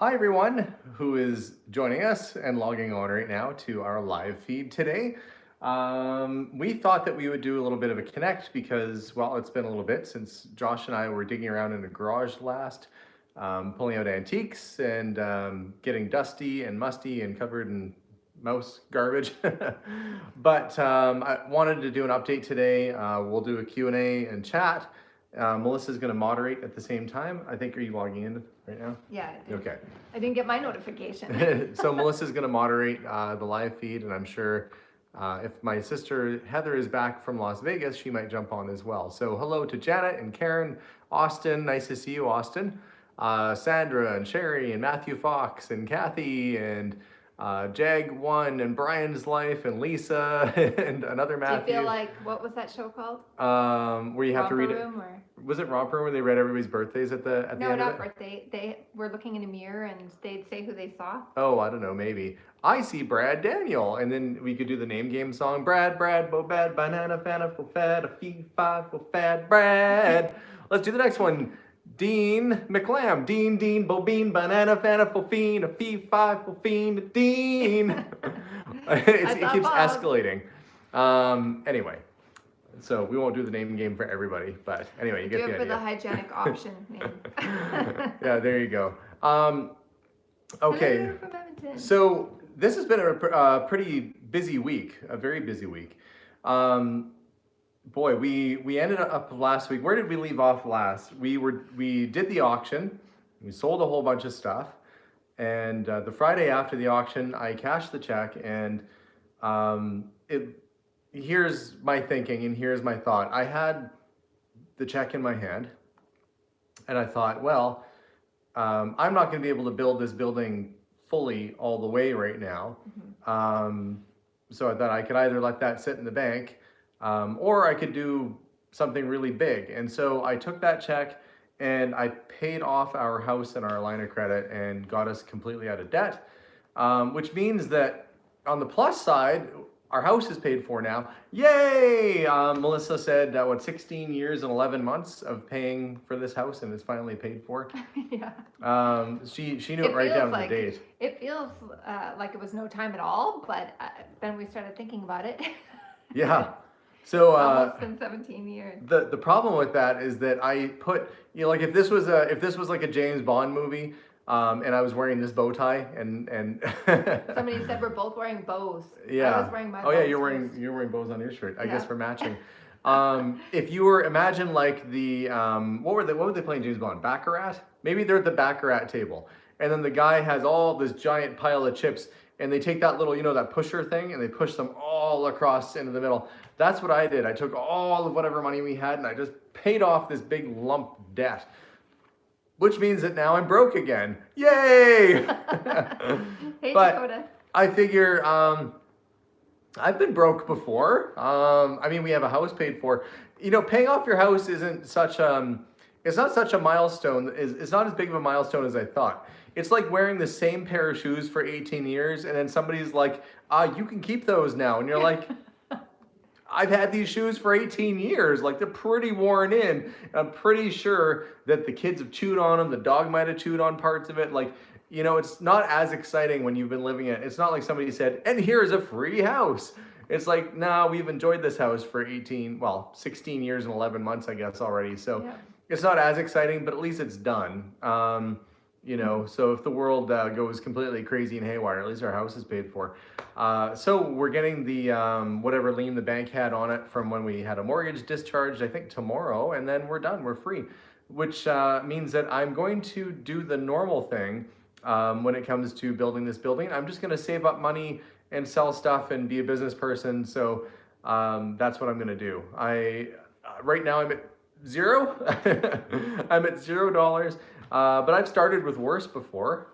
Hi everyone who is joining us and logging on right now to our live feed today. We thought that we would do a little bit of a connect because, well, it's been a little bit since Josh and I were digging around in the garage last, pulling out antiques and getting dusty and musty and covered in mouse garbage. But I wanted to do an update today. We'll do a Q&A and chat. Melissa's going to moderate at the same time. I think, are you logging in right now? Yeah, I did. Okay. I didn't get my notification. So Melissa's going to moderate the live feed, and I'm sure if my sister Heather is back from Las Vegas, she might jump on as well. So hello to Janet and Karen, Austin. Nice to see you, Austin. Sandra and Sherry and Matthew Fox and Kathy and Jag1 and Brian's Life and Lisa and another Matthew. Do you feel like, what was that show called? Where you have to read it. Room or? Was it Romper Room where they read everybody's birthdays at the end No, of not it? birthday. They were looking in a mirror and they'd say who they saw. Oh, I don't know, maybe. I see Brad Daniel. And then we could do the name game song. Brad, Bobad, Banana, Fana, Fofad, a Fee, Five, Fofad, Brad. Let's do the next one. Dean McLam. Dean, Bobine, Banana, Fana, Fofine, a Fee, Five, Fofine, Dean. It keeps escalating. Anyway. So we won't do the name game for everybody, but anyway, you get the idea. Do it for the hygienic option name. Yeah, there you go. Okay, From Edmonton. so this has been a pretty busy week, a very busy week. Boy, we ended up last week. Where did we leave off last? We did the auction. We sold a whole bunch of stuff, and the Friday after the auction, I cashed the check, and here's my thinking and here's my thought. I had the check in my hand and I thought, well, I'm not going to be able to build this building fully all the way right now. So I thought I could either let that sit in the bank or I could do something really big. And so I took that check and I paid off our house and our line of credit and got us completely out of debt, which means that on the plus side, our house is paid for now. Yay! Melissa said, 16 years and 11 months of paying for this house, and it's finally paid for. Yeah. She knew it right down to the date. It feels like it was no time at all, but then we started thinking about it. Yeah. So It's almost been 17 years. The problem with that is that I put, like if this was like a James Bond movie, and I was wearing this bow tie and Somebody said we're both wearing bows. Yeah. I was wearing my Oh yeah, bows you're wearing bows on your shirt. I guess we're matching. If you were imagine like the what were they playing James Bond? Baccarat? Maybe they're at the Baccarat table. And then the guy has all this giant pile of chips and they take that little, that pusher thing and they push them all across into the middle. That's what I did. I took all of whatever money we had and I just paid off this big lump debt. Which means that now I'm broke again. Yay! Hey, but Dakota. I figure I've been broke before. I mean, we have a house paid for. Paying off your house isn't such it's not such a milestone. It's not as big of a milestone as I thought. It's like wearing the same pair of shoes for 18 years and then somebody's like, you can keep those now. And you're like, I've had these shoes for 18 years. Like, they're pretty worn in. I'm pretty sure that the kids have chewed on them. The dog might have chewed on parts of it. Like, it's not as exciting when you've been living in it. It's not like somebody said, and here's a free house. It's like, no, we've enjoyed this house for 16 years and 11 months, I guess, already. So yeah. It's not as exciting, but at least it's done. So if the world goes completely crazy and haywire, at least our house is paid for. So we're getting the whatever lien the bank had on it from when we had a mortgage discharged, I think tomorrow, and then we're done, we're free. Which means that I'm going to do the normal thing when it comes to building this building. I'm just gonna save up money and sell stuff and be a business person. So that's what I'm gonna do. Right now I'm at zero. I'm at $0. But I've started with worse before.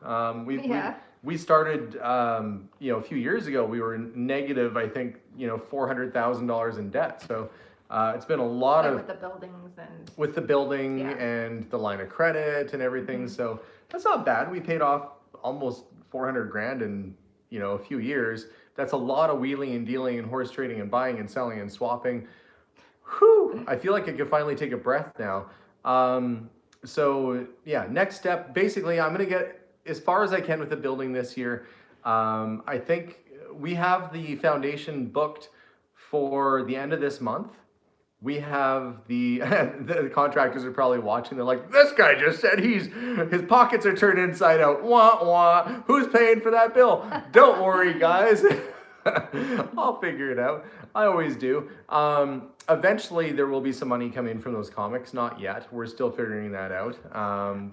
We started, a few years ago, we were negative, I think, $400,000 in debt. So it's been a lot of... With the buildings and... With the building and the line of credit and everything. So that's not bad. We paid off almost 400 grand in, a few years. That's a lot of wheeling and dealing and horse trading and buying and selling and swapping. Whew, I feel like I could finally take a breath now. So yeah, next step, basically I'm gonna get as far as I can with the building this year. I think we have the foundation booked for the end of this month. We have the contractors are probably watching. They're like, this guy just said his pockets are turned inside out. Wah wah. Who's paying for that bill? Don't worry, guys. I'll figure it out. I always do. Eventually, there will be some money coming from those comics. Not yet. We're still figuring that out.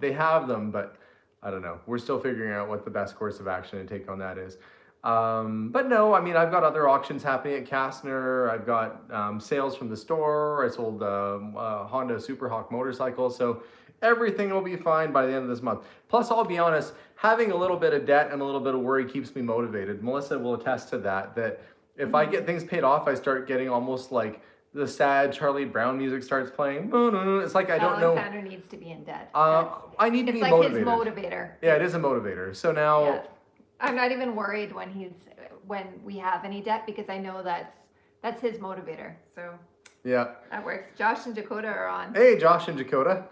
They have them, but I don't know. We're still figuring out what the best course of action to take on that is. But no, I mean, I've got other auctions happening at Kastner. I've got sales from the store. I sold Honda Superhawk motorcycle. So everything will be fine by the end of this month. Plus, I'll be honest, having a little bit of debt and a little bit of worry keeps me motivated. Melissa will attest to that, that if I get things paid off, I start getting almost like the sad Charlie Brown music starts playing. It's like I don't know. Alexander needs to be in debt. I need to be like motivated. It's like his motivator. Yeah, it is a motivator. So now... Yeah. I'm not even worried when we have any debt because I know that's his motivator. So yeah, that works. Josh and Dakota are on. Hey, Josh and Dakota.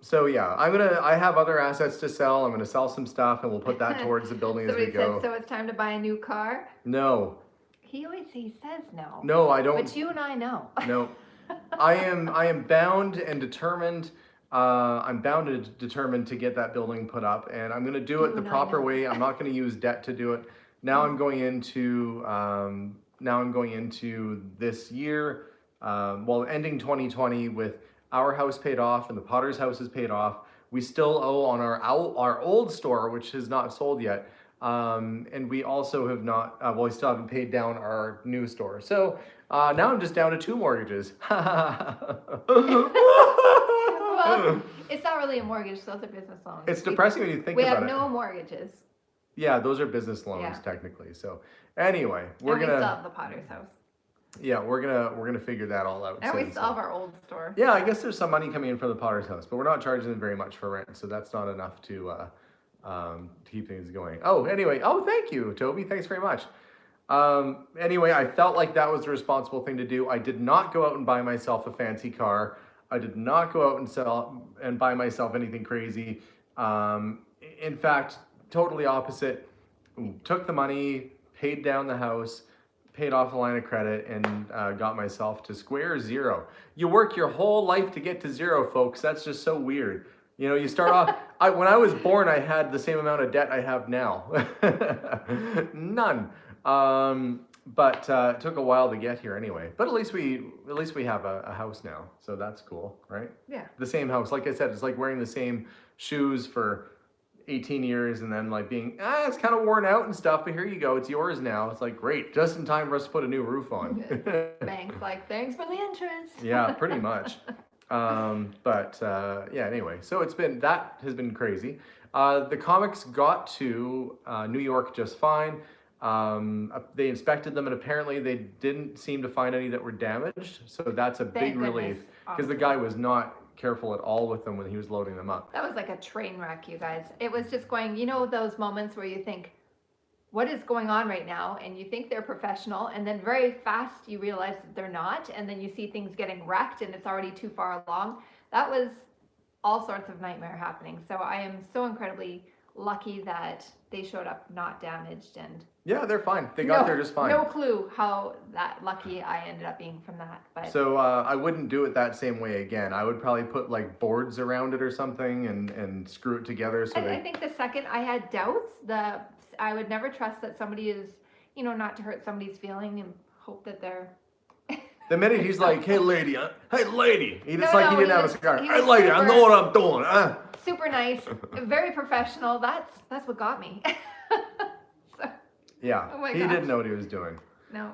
So yeah, I have other assets to sell. I'm gonna sell some stuff, and we'll put that towards the building as we go. So it's time to buy a new car. No. He says no. No, I don't. But you and I know. No, I am bound and determined. I'm bound and determined to get that building put up, and I'm going to do it the proper way. I'm not going to use debt to do it. Now I'm going into this year, ending 2020 with our house paid off and the Potter's house is paid off. We still owe on our old store, which is not sold yet, and we also have not. We still haven't paid down our new store. So now I'm just down to 2 mortgages. Well, it's not really a mortgage, those are business loans. It's depressing when you think about it. We have no mortgages. Yeah, those are business loans technically. So anyway, we still have the Potter's house. Yeah, we're gonna figure that all out. And we still have our old store. Yeah, I guess there's some money coming in for the Potter's house, but we're not charging them very much for rent, so that's not enough to keep things going. Oh, anyway, thank you, Toby. Thanks very much. Anyway, I felt like that was the responsible thing to do. I did not go out and buy myself a fancy car. I did not go out and buy myself anything crazy. In fact, totally opposite. Took the money, paid down the house, paid off the line of credit, and got myself to square zero. You work your whole life to get to zero, folks. That's just so weird. You know, you start off, when I was born, I had the same amount of debt I have now. None. But it took a while to get here anyway. But at least we have a house now, so that's cool, right? Yeah. The same house, like I said, it's like wearing the same shoes for 18 years and then like being it's kind of worn out and stuff. But here you go, it's yours now. It's like great, just in time for us to put a new roof on. Banks like thanks for the entrance. Yeah, pretty much. Yeah. Anyway, so that has been crazy. The comics got to New York just fine. They inspected them and apparently they didn't seem to find any that were damaged. So that's a big relief because the guy was not careful at all with them when he was loading them up. That was like a train wreck, you guys. It was just going, those moments where you think, what is going on right now? And you think they're professional and then very fast you realize that they're not. And then you see things getting wrecked and it's already too far along. That was all sorts of nightmare happening. So I am so incredibly lucky that they showed up not damaged and yeah, they're fine. They got there just fine. No clue how that lucky I ended up being from that. But so I wouldn't do it that same way again. I would probably put like boards around it or something and screw it together. So I think the second I had doubts, I would never trust that somebody is, not to hurt somebody's feeling and hope that they're. The minute he's like, hey lady, he didn't have a cigar. Hey was lady, I know what I'm doing. Super nice, very professional. That's what got me. Yeah, oh my he gosh. didn't know what he was doing. No.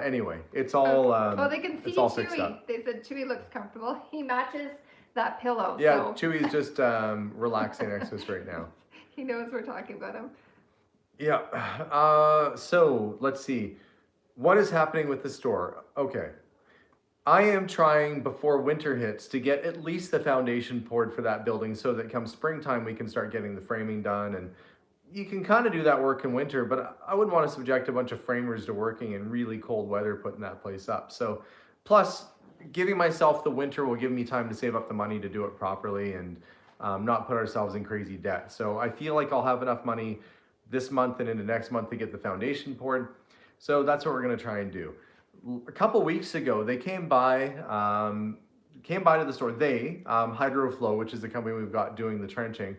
Anyway, it's all. They can see all Chewy. They said Chewy looks comfortable. He matches that pillow. Yeah, so. Chewy's just relaxing next to us right now. He knows we're talking about him. Yeah. So let's see, what is happening with the store? Okay, I am trying before winter hits to get at least the foundation poured for that building, so that come springtime we can start getting the framing done and. You can kind of do that work in winter, but I wouldn't want to subject a bunch of framers to working in really cold weather putting that place up. So, plus, giving myself the winter will give me time to save up the money to do it properly and not put ourselves in crazy debt. So I feel like I'll have enough money this month and into next month to get the foundation poured. So that's what we're going to try and do. A couple weeks ago, they came by to the store. Hydroflow, which is the company we've got doing the trenching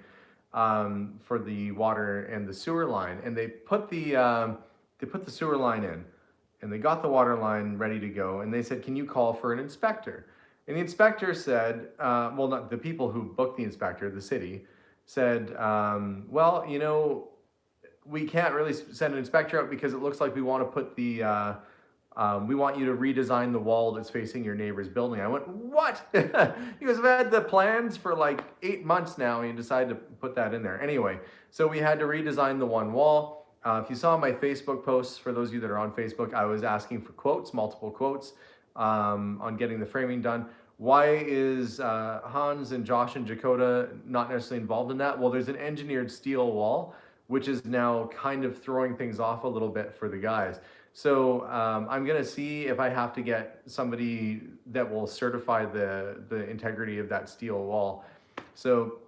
for the water and the sewer line, and they put the sewer line in, and they got the water line ready to go, and they said, "Can you call for an inspector?" And the inspector said, well, not the people who booked the inspector, the city, said, well, you know, we can't really send an inspector out because it looks like we want to put we want you to redesign the wall that's facing your neighbor's building. I went, what? You guys have had the plans for like 8 months now and you decided to put that in there. Anyway, so we had to redesign the one wall. If you saw my Facebook posts, for those of you that are on Facebook, I was asking for quotes, multiple quotes on getting the framing done. Why is Hans and Josh and Jakota not necessarily involved in that? Well, there's an engineered steel wall, which is now kind of throwing things off a little bit for the guys. So I'm gonna see if I have to get somebody that will certify the integrity of that steel wall. So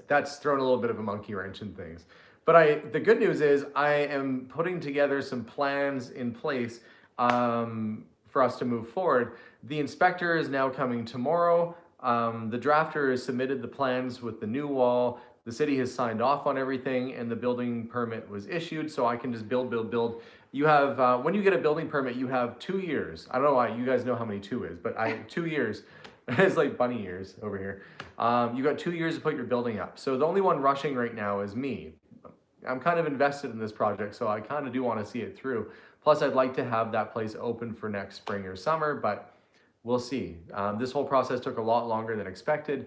that's thrown a little bit of a monkey wrench in things. But the good news is I am putting together some plans in place for us to move forward. The inspector is now coming tomorrow. The drafter has submitted the plans with the new wall. The city has signed off on everything and the building permit was issued, so I can just build. You have, when you get a building permit, you have 2 years. I don't know why you guys know how many 2 is, but 2 years. It's like bunny ears over here. You got 2 years to put your building up. So the only one rushing right now is me. I'm kind of invested in this project, so I kind of do want to see it through. Plus, I'd like to have that place open for next spring or summer, but we'll see. This whole process took a lot longer than expected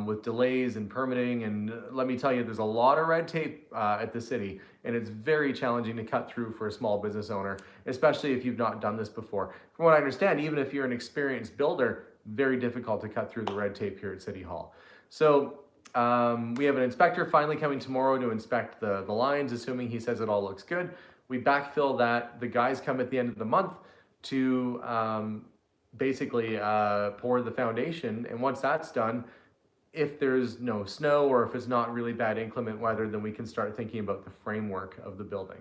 with delays and permitting. And let me tell you, there's a lot of red tape at the city, and it's very challenging to cut through for a small business owner, especially if you've not done this before. From what I understand, even if you're an experienced builder, very difficult to cut through the red tape here at City Hall. So we have an inspector finally coming tomorrow to inspect the lines, assuming he says it all looks good. We backfill that. The guys come at the end of the month to basically pour the foundation. And once that's done, if there's no snow or if it's not really bad inclement weather, then we can start thinking about the framework of the building.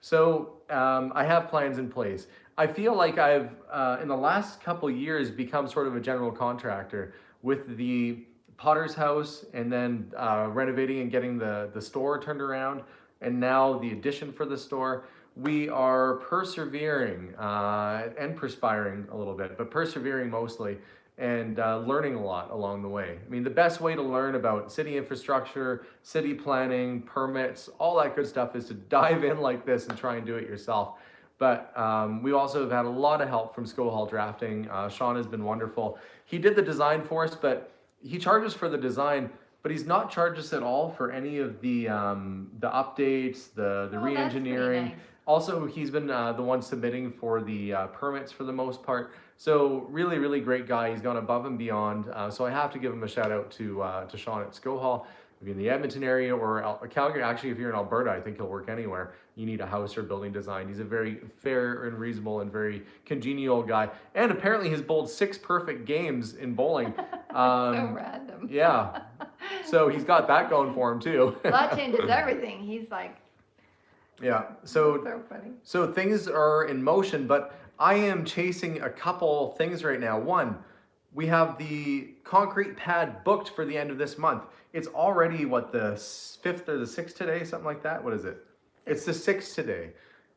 So I have plans in place. I feel like I've, in the last couple years, become sort of a general contractor with the Potter's house, and then renovating and getting the store turned around, and now the addition for the store. We are persevering and perspiring a little bit, but persevering mostly, and learning a lot along the way. I mean, the best way to learn about city infrastructure, city planning, permits, all that good stuff is to dive in like this and try and do it yourself. But we also have had a lot of help from SCO Hall Drafting. Sean has been wonderful. He did the design for us, but he charges for the design, but he's not charged us at all for any of the updates, the re-engineering. Nice. Also, he's been the one submitting for the permits for the most part. So really, really great guy. He's gone above and beyond. So I have to give him a shout out to Sean at SCO Hall. If you're in the Edmonton area or Calgary, actually, if you're in Alberta, I think he'll work anywhere. You need a house or building design. He's a very fair and reasonable and very congenial guy. And apparently he's bowled 6 perfect games in bowling. So random. Yeah. So he's got that going for him too. Well, that changes everything. He's like, yeah. So funny. So things are in motion, but I am chasing a couple things right now. One, we have the concrete pad booked for the end of this month. It's already, what, the 5th or the 6th today? Something like that? What is it? It's the 6th today.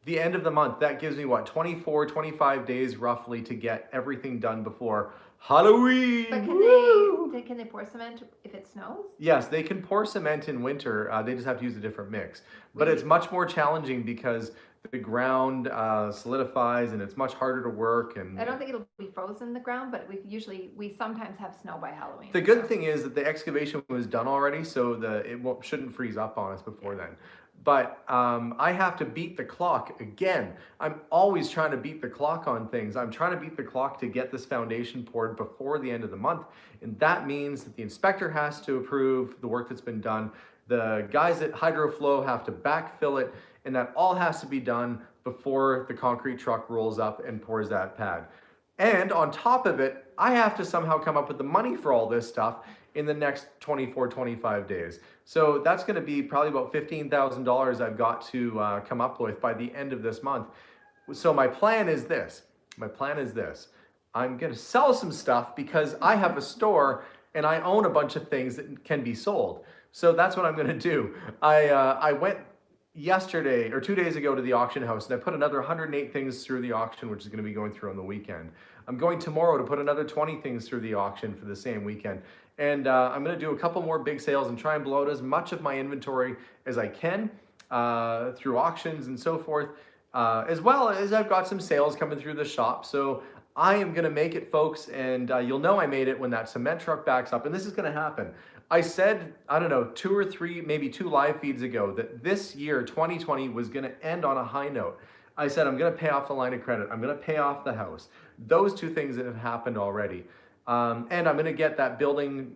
The end of the month. That gives me, what, 24, 25 days roughly to get everything done before Halloween. But can they pour cement if it snows? Yes, they can pour cement in winter. They just have to use a different mix. But it's much more challenging because the ground solidifies and it's much harder to work. And I don't think it'll be frozen in the ground, but we sometimes have snow by Halloween. The good thing is that the excavation was done already, so it shouldn't freeze up on us before then. But I have to beat the clock again. I'm always trying to beat the clock on things. I'm trying to beat the clock to get this foundation poured before the end of the month. And that means that the inspector has to approve the work that's been done. The guys at Hydroflow have to backfill it. And that all has to be done before the concrete truck rolls up and pours that pad. And on top of it, I have to somehow come up with the money for all this stuff. in the next 24, 25 days. So that's going to be probably about $15,000 I've got to come up with by the end of this month. So my plan is this. I'm going to sell some stuff because I have a store and I own a bunch of things that can be sold. So that's what I'm going to do. I went yesterday or 2 days ago to the auction house and I put another 108 things through the auction, which is going to be going through on the weekend. I'm going tomorrow to put another 20 things through the auction for the same weekend. And I'm going to do a couple more big sales and try and blow out as much of my inventory as I can through auctions and so forth. As well as I've got some sales coming through the shop. So I am going to make it, folks, and you'll know I made it when that cement truck backs up, and this is going to happen. I said, I don't know, 2 or 3, maybe 2 live feeds ago that this year, 2020, was going to end on a high note. I said, I'm going to pay off the line of credit. I'm going to pay off the house. Those 2 things that have happened already. And I'm going to get that building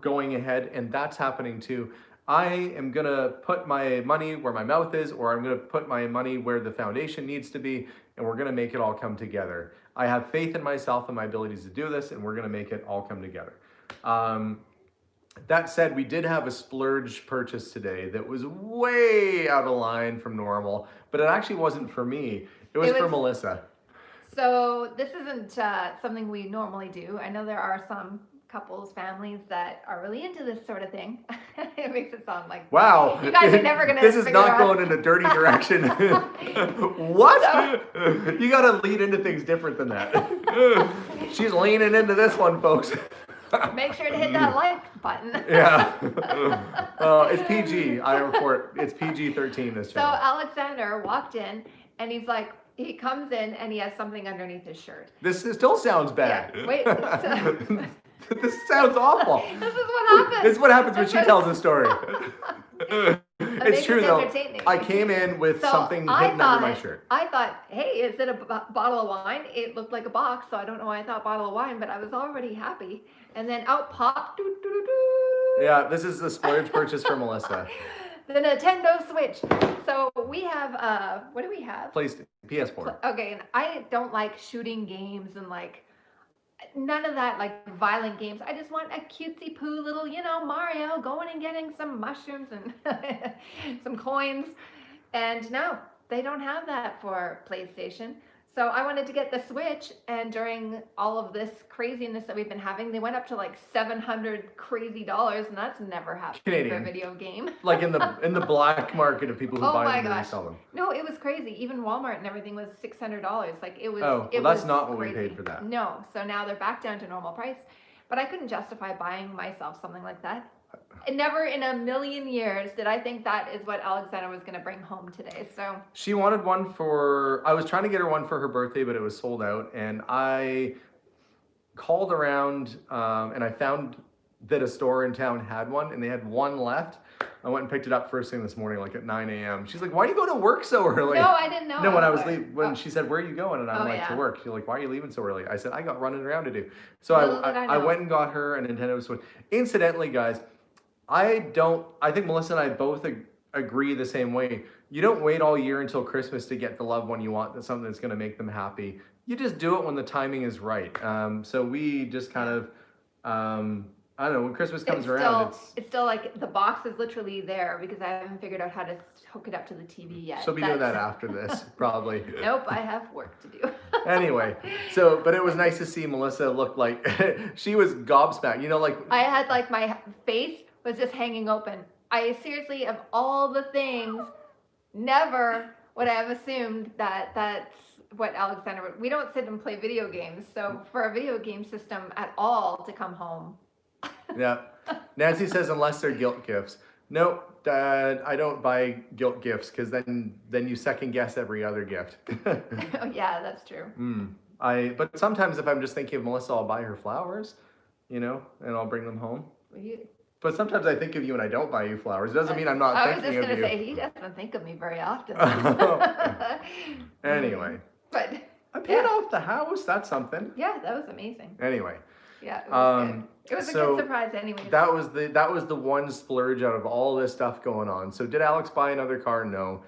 going ahead, and that's happening too. I am going to put my money where my mouth is, or I'm going to put my money where the foundation needs to be, and we're going to make it all come together. I have faith in myself and my abilities to do this, and we're going to make it all come together. That said, we did have a Splurge purchase today that was way out of line from normal, but it actually wasn't for me. It was for Melissa. So this isn't something we normally do. I know there are some couples, families that are really into this sort of thing. It makes it sound like, wow, you guys are never gonna. This is not going in a dirty direction. What? So, you got to lead into things different than that. She's leaning into this one, folks. Make sure to hit that like button. Yeah. It's PG. I report. It's PG-13 this channel. So Alexander walked in and he's like, he comes in and he has something underneath his shirt. This still sounds bad. Yeah, wait. This sounds awful. This is what happens. This is what happens when she tells a story. It's true though. I came in with something hidden under my shirt. I thought, hey, is it a bottle of wine? It looked like a box, so I don't know why I thought bottle of wine, but I was already happy. And then out popped. Yeah, this is the Splurge purchase for Melissa. The Nintendo Switch. So we have, what do we have? PlayStation, PS4. Okay, and I don't like shooting games and like none of that like violent games. I just want a cutesy poo little, Mario going and getting some mushrooms and some coins. And no, they don't have that for PlayStation. So I wanted to get the Switch, and during all of this craziness that we've been having, they went up to like $700 crazy, and that's never happened Canadian. for a video game. Like in the black market of people who buy them and resell them. No, it was crazy. Even Walmart and everything was $600. Like it was. Oh, well, that's not what we paid for that. No, so now they're back down to normal price. But I couldn't justify buying myself something like that. Never in a million years did I think that is what Alexandra was going to bring home today. So she wanted one I was trying to get her one for her birthday, but it was sold out. And I called around and I found that a store in town had one, and they had one left. I went and picked it up first thing this morning, like at 9 a.m. She's like, "Why do you go to work so early?" No, I didn't know. No, when she said, "Where are you going?" and I'm like, yeah. "To work." She's like, "Why are you leaving so early?" I said, "I got running around to do." So I went and got her a Nintendo Switch. Incidentally, guys, I think Melissa and I both agree the same way. You don't wait all year until Christmas to get the loved one you want, that's something that's going to make them happy. You just do it when the timing is right. So we just kind of, I don't know, when Christmas comes around, it's still like the box is literally there because I haven't figured out how to hook it up to the TV yet. She'll be doing that after this, probably. Nope, I have work to do. Anyway, but it was nice to see Melissa look like, she was gobsmacked, like. I had like my face was just hanging open. I seriously, of all the things, never would I have assumed that that's what Alexander would. We don't sit and play video games, so for a video game system at all to come home. Yeah. Nancy says unless they're guilt gifts. No, Dad, I don't buy guilt gifts because then you second guess every other gift. Oh, yeah, that's true. But sometimes if I'm just thinking of Melissa, I'll buy her flowers, and I'll bring them home. But sometimes I think of you and I don't buy you flowers. It doesn't mean I'm not thinking of you. I was just going to say, he doesn't think of me very often. Anyway. But I paid off the house. That's something. Yeah, that was amazing. Anyway. Yeah, it was good. It was a good surprise anyway. That was the one splurge out of all this stuff going on. So did Alex buy another car? No.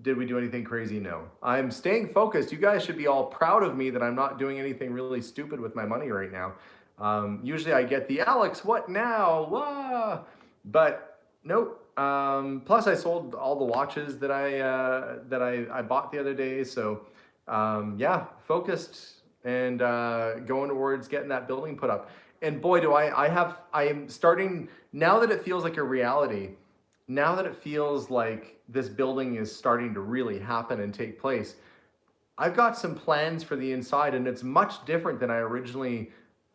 Did we do anything crazy? No. I'm staying focused. You guys should be all proud of me that I'm not doing anything really stupid with my money right now. Usually I get the Alex, what now? Wah! But nope. Plus I sold all the watches that I bought the other day. So yeah, focused and going towards getting that building put up. And boy, do I am starting, now that it feels like a reality, now that it feels like this building is starting to really happen and take place, I've got some plans for the inside, and it's much different than I originally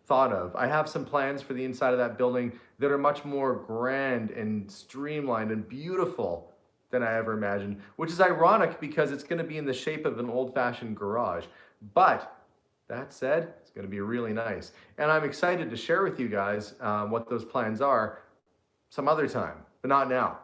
thought of. I have some plans for the inside of that building that are much more grand and streamlined and beautiful than I ever imagined, which is ironic because it's going to be in the shape of an old-fashioned garage. But that said, it's going to be really nice. And I'm excited to share with you guys what those plans are some other time, but not now,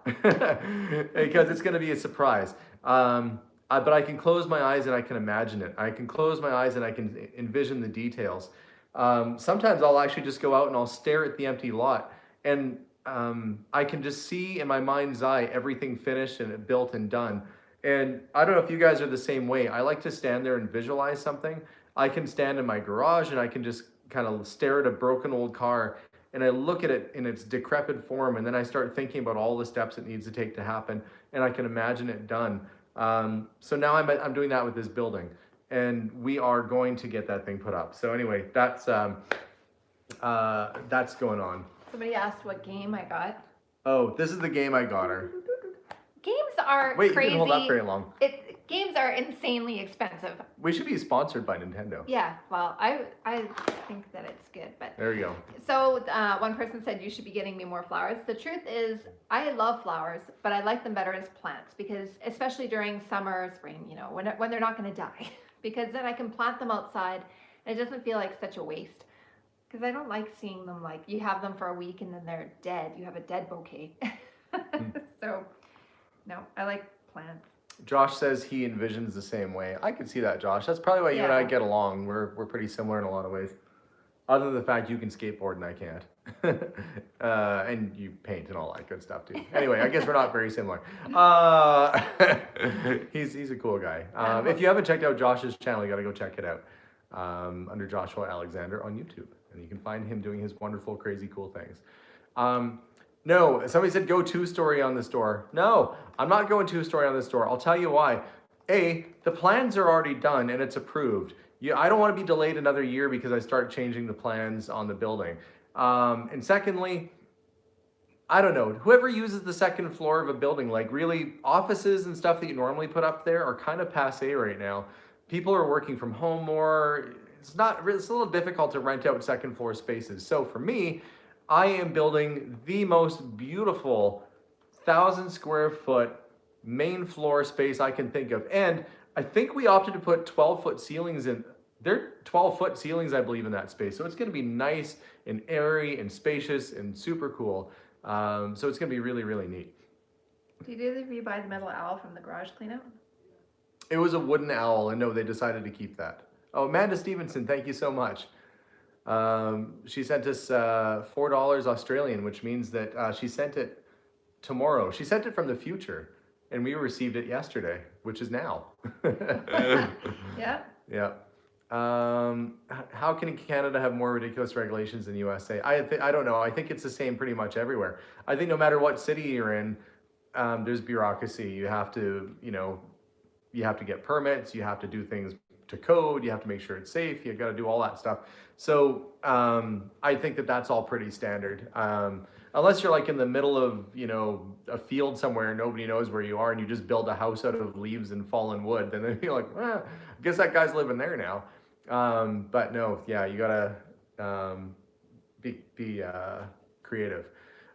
because it's going to be a surprise. But I can close my eyes and I can imagine it. I can close my eyes and I can envision the details. Sometimes I'll actually just go out and I'll stare at the empty lot, and I can just see in my mind's eye everything finished and built and done. And I don't know if you guys are the same way. I like to stand there and visualize something. I can stand in my garage and I can just kind of stare at a broken old car and I look at it in its decrepit form, and then I start thinking about all the steps it needs to take to happen, and I can imagine it done. So now I'm doing that with this building, and we are going to get that thing put up. So anyway, that's going on. Somebody asked what game I got. Oh, this is the game I got her. Games are Wait, crazy. you can hold that very long. Games are insanely expensive. We should be sponsored by Nintendo. Yeah, well, I think that it's good, but there you go. So one person said you should be getting me more flowers. The truth is, I love flowers, but I like them better as plants because, especially during summer, spring, you know, when they're not going to die, because then I can plant them outside, and it doesn't feel like such a waste. Because I don't like seeing them like you have them for a week and then they're dead. You have a dead bouquet. So, no, I like plants. Josh says he envisions the same way. I could see that, Josh. That's probably why you and I get along. We're pretty similar in a lot of ways. Other than the fact you can skateboard and I can't. And you paint and all that good stuff too. Anyway, I guess we're not very similar. He's a cool guy. If you haven't checked out Josh's channel, you got to go check it out. Under Joshua Alexander on YouTube. And you can find him doing his wonderful, crazy, cool things. No, somebody said go two-story on this door. No, I'm not going two-story on this door. I'll tell you why. A, the plans are already done and it's approved. I don't want to be delayed another year because I start changing the plans on the building. And secondly, I don't know, whoever uses the second floor of a building, like really offices and stuff that you normally put up there are kind of passe right now. People are working from home more. It's a little difficult to rent out second floor spaces. So for me, I am building the most beautiful 1,000 square foot main floor space I can think of. And I think we opted to put 12-foot ceilings in. There are 12-foot ceilings, I believe, in that space. So it's going to be nice and airy and spacious and super cool. So it's going to be really, really neat. Did either of you buy the metal owl from the garage cleanup? It was a wooden owl, and no, they decided to keep that. Oh, Amanda Stevenson, thank you so much. She sent us $4 Australian, which means that she sent it tomorrow. She sent it from the future, and we received it yesterday, which is now. Yeah. Yeah. How can Canada have more ridiculous regulations than USA? I don't know. I think it's the same pretty much everywhere. I think no matter what city you're in, there's bureaucracy. You have to, you have to get permits. You have to do things to code. You have to make sure it's safe. You got to do all that stuff. So I think that that's all pretty standard. Unless you're like in the middle of, a field somewhere and nobody knows where you are and you just build a house out of leaves and fallen wood, then they'd be like, I guess that guy's living there now. But no, yeah, you gotta be creative.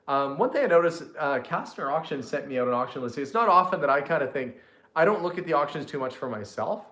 One thing I noticed, Kastner Auctions sent me out an auction listing. It's not often that I kind of think, I don't look at the auctions too much for myself,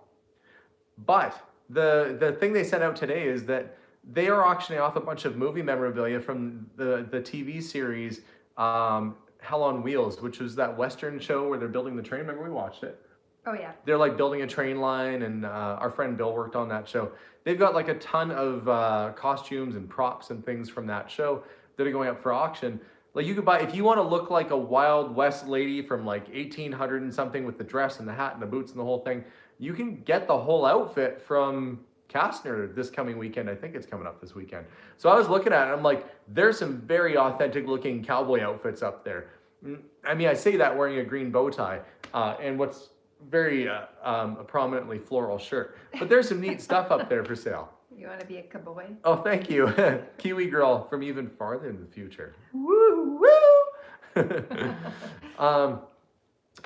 but the thing they sent out today is that they are auctioning off a bunch of movie memorabilia from the TV series Hell on Wheels, which was that Western show where they're building the train. Remember we watched it? Oh yeah. They're like building a train line, and our friend Bill worked on that show. They've got like a ton of costumes and props and things from that show that are going up for auction. Like you could buy, if you want to look like a Wild West lady from like 1800 and something with the dress and the hat and the boots and the whole thing, you can get the whole outfit from Kastner this coming weekend. I think it's coming up this weekend. So I was looking at it, I'm like, there's some very authentic looking cowboy outfits up there. I mean, I say that wearing a green bow tie and what's very a prominently floral shirt. But there's some neat stuff up there for sale. You want to be a cowboy? Oh, thank you. Kiwi girl from even farther in the future. Woo, woo!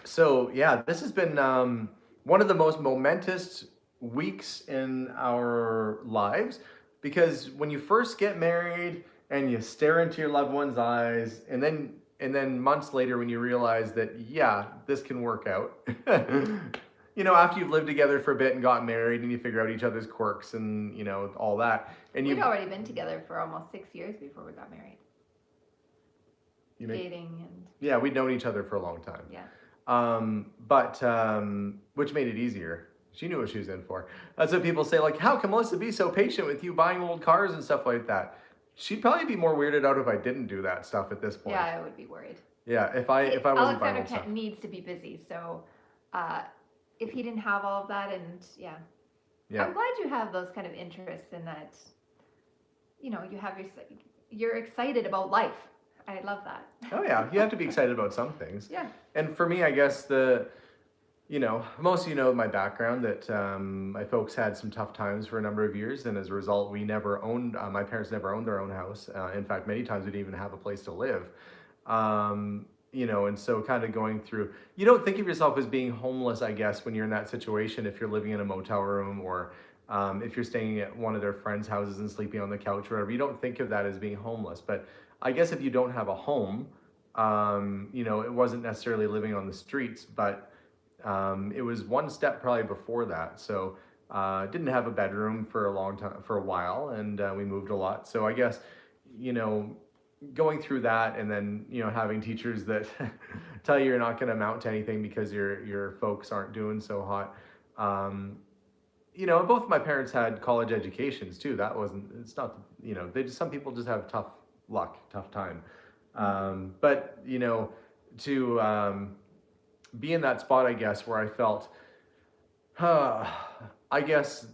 So yeah, this has been one of the most momentous weeks in our lives, because when you first get married and you stare into your loved one's eyes, and then months later when you realize that, yeah, this can work out. You know, after you've lived together for a bit and got married and you figure out each other's quirks and, you know, all that. And We'd already been together for almost 6 years before we got married. Dating and... Yeah, we'd known each other for a long time. Yeah. Which made it easier. She knew what she was in for. That's what people say, like, how can Melissa be so patient with you buying old cars and stuff like that? She'd probably be more weirded out if I didn't do that stuff at this point. Yeah, I would be worried. Yeah, if I wasn't buying old stuff. Alexander needs to be busy, so if he didn't have all of that, and yeah. I'm glad you have those kind of interests in that. You know, you have you're excited about life. I love that. Oh yeah, you have to be excited about some things. Yeah. And for me, I guess most of you know my background, that my folks had some tough times for a number of years, and as a result, we never owned. My parents never owned their own house. In fact, many times we didn't even have a place to live. You know, and so kind of going through, you don't think of yourself as being homeless, I guess, when you're in that situation, if you're living in a motel room or if you're staying at one of their friends' houses and sleeping on the couch or whatever, you don't think of that as being homeless. But I guess if you don't have a home, you know, it wasn't necessarily living on the streets, but it was one step probably before that. So didn't have a bedroom for a long time, for a while, and we moved a lot. So I guess, you know, going through that, and then, you know, having teachers that tell you you're not going to amount to anything because your folks aren't doing so hot. You know, both of my parents had college educations too. It's not, you know, some people just have tough luck, tough time. But, you know, to be in that spot, I guess, where I felt, I guess,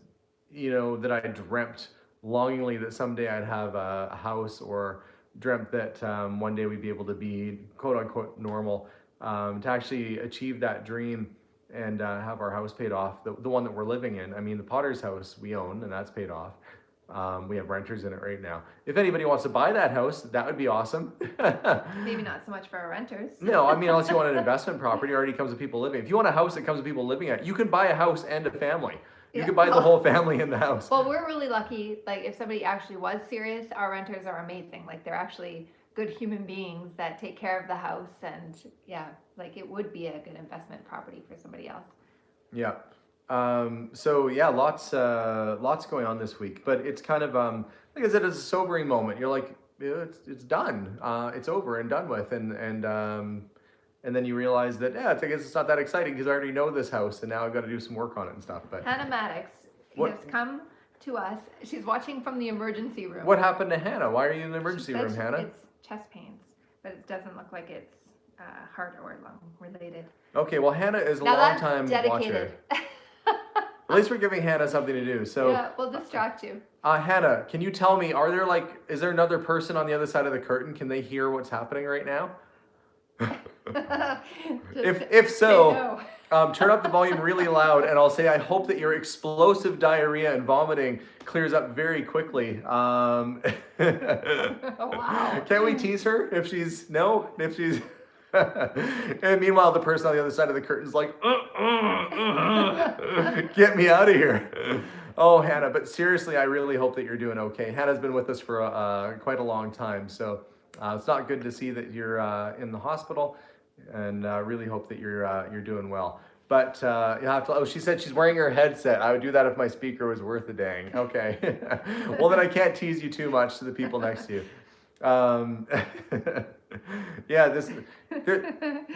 you know, that I dreamt longingly that someday I'd have a house, or dreamt that one day we'd be able to be quote unquote normal, to actually achieve that dream and have our house paid off, the one that we're living in. I mean, the Potter's house we own, and that's paid off. We have renters in it right now. If anybody wants to buy that house, that would be awesome. Maybe not so much for our renters. No, I mean, unless you want an investment property, it already comes with people living. If you want a house that comes with people living in it, you can buy a house and a family. You could buy the whole family in the house. Well, we're really lucky. Like, if somebody actually was serious, our renters are amazing. Like, they're actually good human beings that take care of the house, and yeah, like, it would be a good investment property for somebody else. Yeah. So yeah, lots going on this week, but it's kind of, like I said, it's a sobering moment. You're like, it's done. It's over and done with. And then you realize that, I guess it's not that exciting because I already know this house, and now I've got to do some work on it and stuff. But Hannah Maddox has come to us. She's watching from the emergency room. What happened to Hannah? Why are you in the emergency room, Hannah? It's chest pains, but it doesn't look like it's heart or lung related. Okay, well, Hannah is a long time dedicated. watcher. At least we're giving Hannah something to do. So yeah, we'll distract you. Hannah, can you tell me, is there another person on the other side of the curtain? Can they hear what's happening right now? If so, no. Turn up the volume really loud, and I'll say I hope that your explosive diarrhea and vomiting clears up very quickly. Wow. Can't we tease her if she's and meanwhile the person on the other side of the curtain is like, get me out of here. Oh, Hannah, but seriously, I really hope that you're doing okay. Hannah's been with us for quite a long time, so it's not good to see that you're in the hospital, and really hope that you're doing well. But you have to. Oh, she said she's wearing her headset. I would do that if my speaker was worth a dang. Okay. Well, then I can't tease you too much to the people next to you. Yeah,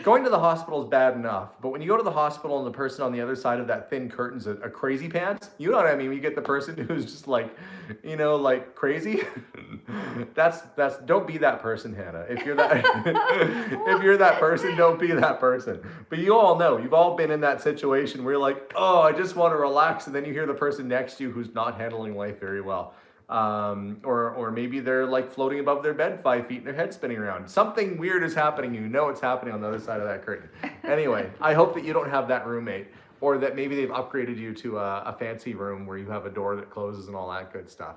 going to the hospital is bad enough, but when you go to the hospital and the person on the other side of that thin curtain's a crazy pants, you know what I mean? You get the person who's just like, like crazy. That's don't be that person, Hannah. If you're that if you're that person, don't be that person. But you all know, you've all been in that situation where you're like, oh, I just want to relax, and then you hear the person next to you who's not handling life very well. Or maybe they're like floating above their bed 5 feet and their head spinning around. Something weird is happening. You know it's happening on the other side of that curtain. Anyway, I hope that you don't have that roommate, or that maybe they've upgraded you to a fancy room where you have a door that closes and all that good stuff.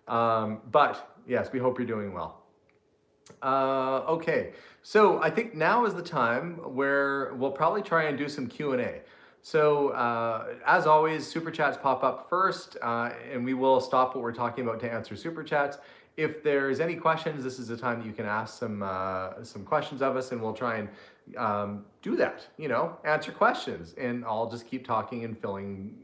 But yes, we hope you're doing well. Okay, so I think now is the time where we'll probably try and do some Q&A. So as always, super chats pop up first, and we will stop what we're talking about to answer super chats. If there's any questions, this is the time that you can ask some questions of us, and we'll try and do that. Answer questions, and I'll just keep talking and filling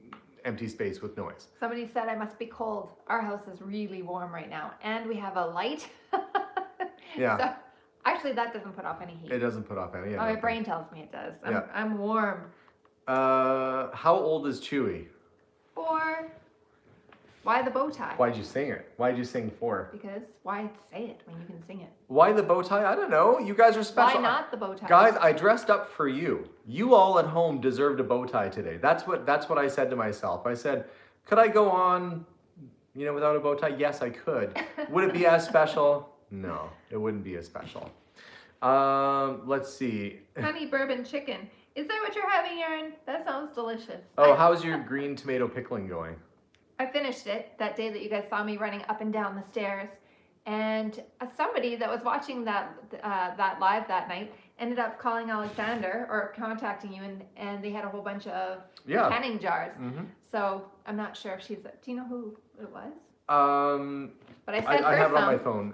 empty space with noise. Somebody said I must be cold. Our house is really warm right now, and we have a light. Yeah. So, actually, that doesn't put off any heat. It doesn't put off any. Oh, my brain tells me it does. Yeah. I'm warm. How old is Chewy? 4. Why the bow tie? Why'd you sing it? Why'd you sing 4? Because why say it when you can sing it? Why the bow tie? I don't know. You guys are special. Why not the bow tie? Guys, I dressed up for you. You all at home deserved a bow tie today. That's what I said to myself. I said, could I go on, without a bow tie? Yes, I could. Would it be as special? No, it wouldn't be as special. Let's see. Honey bourbon chicken. Is that what you're having, Aaron? That sounds delicious. Oh, how's your green tomato pickling going? I finished it that day that you guys saw me running up and down the stairs, and somebody that was watching that live that night ended up calling Alexander or contacting you, and they had a whole bunch of canning jars. Mm-hmm. So I'm not sure if she's. Do you know who it was? But I sent her I have some. it on my phone.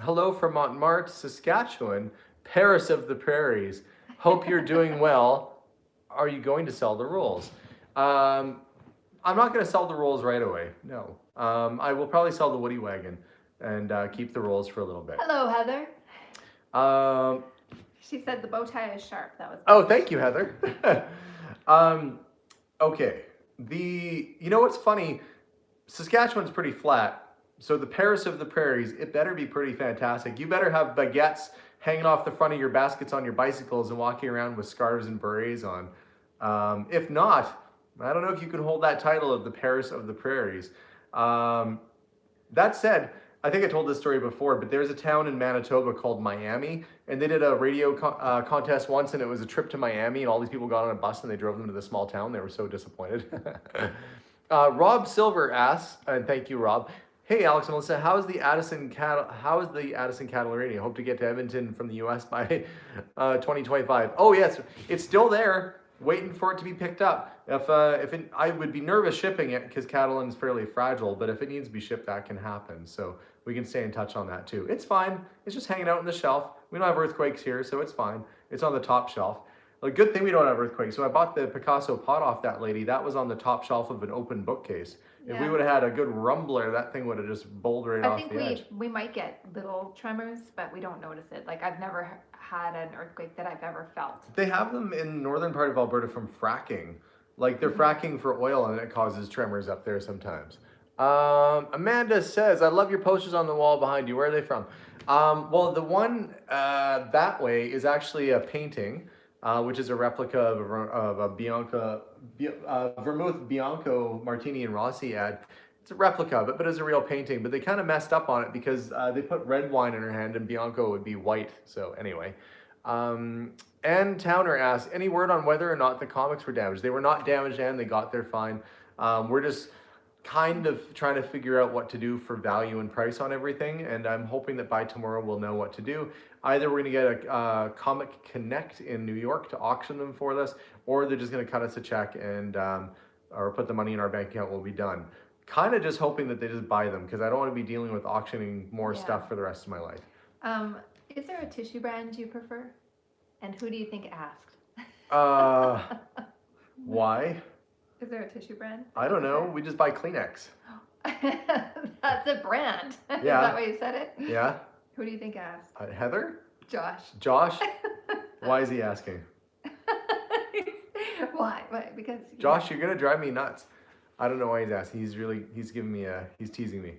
Hello from Montmartre, Saskatchewan, Paris of the Prairies. Hope you're doing well. Are you going to sell the rolls? I'm not going to sell the rolls right away. No. I will probably sell the Woody Wagon and keep the rolls for a little bit. Hello, Heather. She said the bow tie is sharp. That was. Oh, thank you, Heather. Okay. What's funny? Saskatchewan's pretty flat. So the Paris of the Prairies, it better be pretty fantastic. You better have baguettes hanging off the front of your baskets on your bicycles and walking around with scarves and berets on. If not, I don't know if you can hold that title of the Paris of the Prairies. That said, I think I told this story before, but there's a town in Manitoba called Miami, and they did a radio contest once, and it was a trip to Miami, and all these people got on a bus and they drove them to the small town. They were so disappointed. Rob Silver asks, and thank you, Rob. Hey, Alex and Melissa, how is the Addison Cattle Radio? Hope to get to Edmonton from the U.S. by 2025. Oh yes, it's still there, waiting for it to be picked up. I would be nervous shipping it because Catalan's fairly fragile, but if it needs to be shipped, that can happen. So we can stay in touch on that too. It's fine. It's just hanging out on the shelf. We don't have earthquakes here, so it's fine. It's on the top shelf. A good thing we don't have earthquakes. So I bought the Picasso pot off that lady. That was on the top shelf of an open bookcase. If we would have had a good rumbler, that thing would have just bowled right off the edge. I think we might get little tremors, but we don't notice it. Like, I've never had an earthquake that I've ever felt. They have them in northern part of Alberta from fracking. Like, they're fracking for oil, and it causes tremors up there sometimes. Amanda says, I love your posters on the wall behind you. Where are they from? Well, the one that way is actually a painting, which is a replica of a Vermouth Bianco Martini and Rossi ad. It's a replica of it, but it's a real painting. But they kind of messed up on it because they put red wine in her hand and Bianco would be white. So anyway. Ann Towner asks, any word on whether or not the comics were damaged? They were not damaged, and they got there fine. We're just kind of trying to figure out what to do for value and price on everything, and I'm hoping that by tomorrow we'll know what to do. Either we're going to get a Comic Connect in New York to auction them for us, or they're just going to cut us a check and or put the money in our bank account. We'll be done. Kind of just hoping that they just buy them, because I don't want to be dealing with auctioning more stuff for the rest of my life. Is there a tissue brand you prefer? And who do you think asked? Why? Is there a tissue brand? I don't know. We just buy Kleenex. That's a brand. Yeah. Is that why you said it? Yeah. Who do you think asked? Heather? Josh. Josh? Why is he asking? Why? Because Josh, you're gonna drive me nuts. I don't know why he's asking. He's teasing me.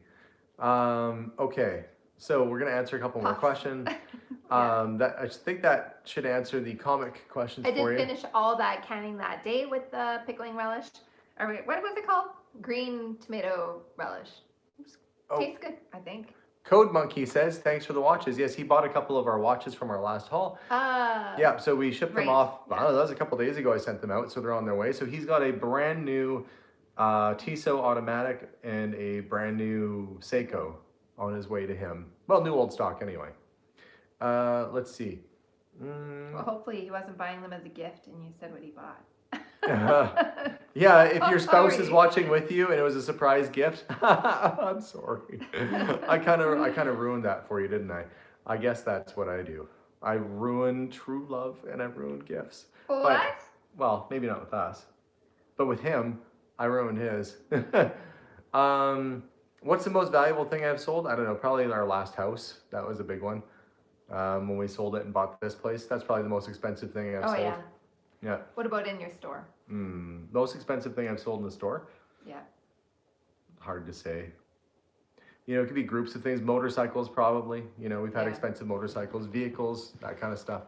Okay, so we're gonna answer a couple more Puffs. questions. Yeah. That I think that should answer the comic questions I for did you. finish all that canning that day with the pickling relish. Or wait, what was it called? Green tomato relish. Oh, Tastes good, I think. Code Monkey says thanks for the watches. Yes, he bought a couple of our watches from our last haul. Yeah, so we shipped them Right, off. yeah. That was a couple days ago. I sent them out, so they're on their way. So he's got a brand new Tissot automatic and a brand new Seiko on his way to him. Well, new old stock anyway. Let's see. Well, hopefully he wasn't buying them as a gift and you said what he bought. Yeah, if your spouse is Sorry. watching with you and it was a surprise gift, I'm sorry. I kind of ruined that for you, didn't I? I guess that's what I do. I ruin true love and I ruin gifts. What? Well, maybe not with us, but with him, I ruined his. What's the most valuable thing I've sold? I don't know. Probably our last house. That was a big one. When we sold it and bought this place, that's probably the most expensive thing I've Oh sold. yeah. Yeah. What about in your store? Most expensive thing I've sold in the store? Yeah. Hard to say. You know, it could be groups of things. Motorcycles, probably. You know, we've had Yeah. expensive motorcycles, vehicles, that kind of stuff.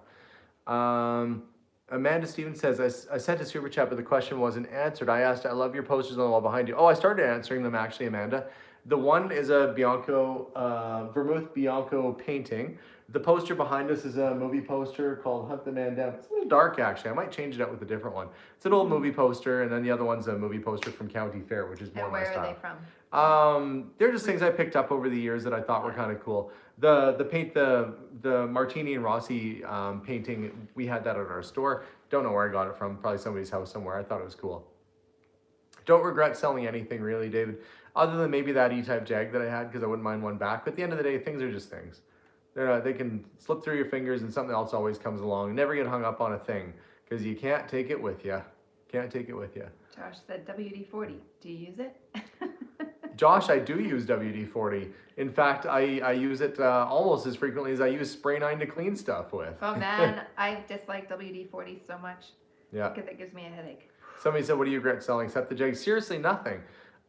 Amanda Stevens says, I sent a super chat, but the question wasn't answered. I asked, I love your posters on the wall behind you. Oh, I started answering them actually, Amanda. The one is a Bianco, Vermouth Bianco painting. The poster behind us is a movie poster called Hunt the Man Down. It's a little dark actually. I might change it up with a different one. It's an old movie poster, and then the other one's a movie poster from County Fair, which is more And my where style. are they from? They're just things I picked up over the years that I thought were kind of cool. The Martini and Rossi painting, we had that at our store. Don't know where I got it from. Probably somebody's house somewhere. I thought it was cool. Don't regret selling anything really, David, other than maybe that E-Type Jag that I had because I wouldn't mind one back. But at the end of the day, things are just things. They can slip through your fingers and something else always comes along. Never get hung up on a thing because you can't take it with you. Can't take it with you. Josh said WD-40. Do you use it? Josh, I do use WD-40. In fact, I use it almost as frequently as I use Spray 9 to clean stuff with. Oh man, I dislike WD-40 so much. Yeah. Because it gives me a headache. Somebody said, "What do you regret selling?" Except the Jag. Seriously, nothing.